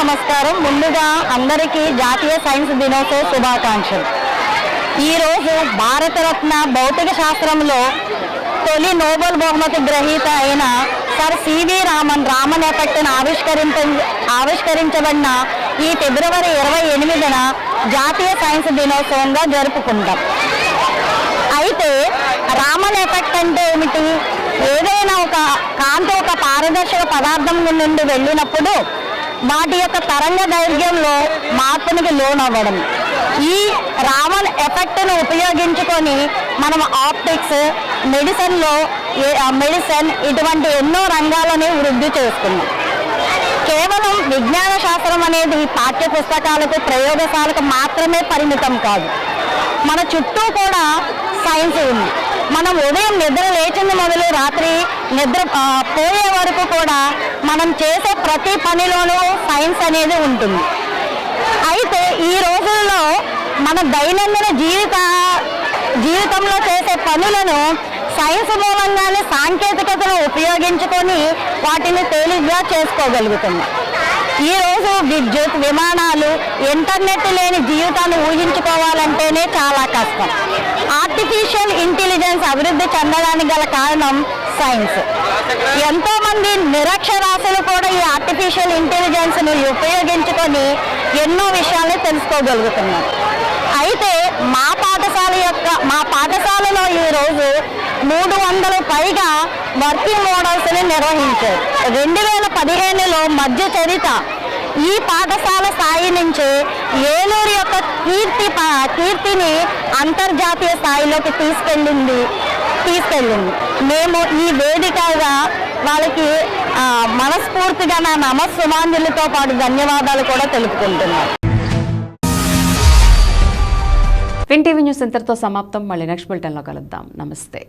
నమస్కారం. ముందుగా అందరికీ జాతీయ సైన్స్ దినోత్సవ శుభాకాంక్షలు. ఈరోజు భారతరత్న భౌతిక శాస్త్రంలో తొలి నోబెల్ బహుమతి గ్రహీత అయిన సర్ సివి రామన్ ఎఫెక్ట్ను ఆవిష్కరించబడిన ఈ ఫిబ్రవరి 28న జాతీయ సైన్స్ దినోత్సవంగా జరుపుకుంటాం. అయితే రామన్ ఎఫెక్ట్ అంటే ఏమిటి? ఏదైనా ఒక కాంతి ఒక పారదర్శక పదార్థం నుండి వెళ్ళినప్పుడు వాటి యొక్క తరంగ దైర్ఘ్యంలో మార్పునికి లోనవ్వడం. ఈ రామన్ ఎఫెక్ట్ను ఉపయోగించుకొని మనం ఆప్టిక్స్, మెడిసిన్ ఇటువంటి ఎన్నో రంగాలని వృద్ధి చేసుకున్నాం. కేవలం విజ్ఞాన శాస్త్రం అనేది పాఠ్య పుస్తకాలకు, ప్రయోగశాలకు మాత్రమే పరిమితం కాదు. మన చుట్టూ కూడా సైన్స్ ఉంది. మనం ఉదయం నిద్ర లేచింది మొదలు రాత్రి నిద్ర పోయే వరకు కూడా మనం చేసే ప్రతి పనిలోనూ సైన్స్ అనేది ఉంటుంది. అయితే ఈ రోజుల్లో మన దైనందిన జీవితంలో చేసే పనులను సైన్స్ మూలంగానే సాంకేతికతను ఉపయోగించుకొని వాటిని తేలిగ్గా చేసుకోగలుగుతున్నాం. ఈరోజు విద్యుత్, విమానాలు, ఇంటర్నెట్ లేని జీవితాన్ని ఊహించుకోవాలంటేనే చాలా కష్టం. ఆర్టిఫిషియల్ ఇంటెలిజెన్స్ అభివృద్ధి చెందడానికి గల కారణం సైన్స్. ఎంతోమంది నిరక్షరాస్యులు కూడా ఈ ఆర్టిఫిషియల్ ఇంటెలిజెన్స్ను ఉపయోగించుకొని ఎన్నో విషయాలు తెలుసుకోగలుగుతున్నారు. అయితే మా పాఠశాలలో ఈరోజు 300 పైగా వర్కింగ్ మోడల్స్ని నిర్వహించారు. 2015లో మధ్య చరిత ఈ పాఠశాల స్థాయి నుంచి ఏలూరు యొక్క కీర్తిని అంతర్జాతీయ స్థాయిలోకి తీసుకెళ్ళింది. మేము ఈ వేదికగా వాళ్ళకి మనస్ఫూర్తిగా నా నమస్సుమాంజలితో పాటు ధన్యవాదాలు కూడా తెలుపుకుంటున్నాను. విన్ టీవీ న్యూస్ ఇంతటితో సమాప్తం. మళ్ళీ నెక్స్ట్ బులెటిన్లో కలుద్దాం. నమస్తే.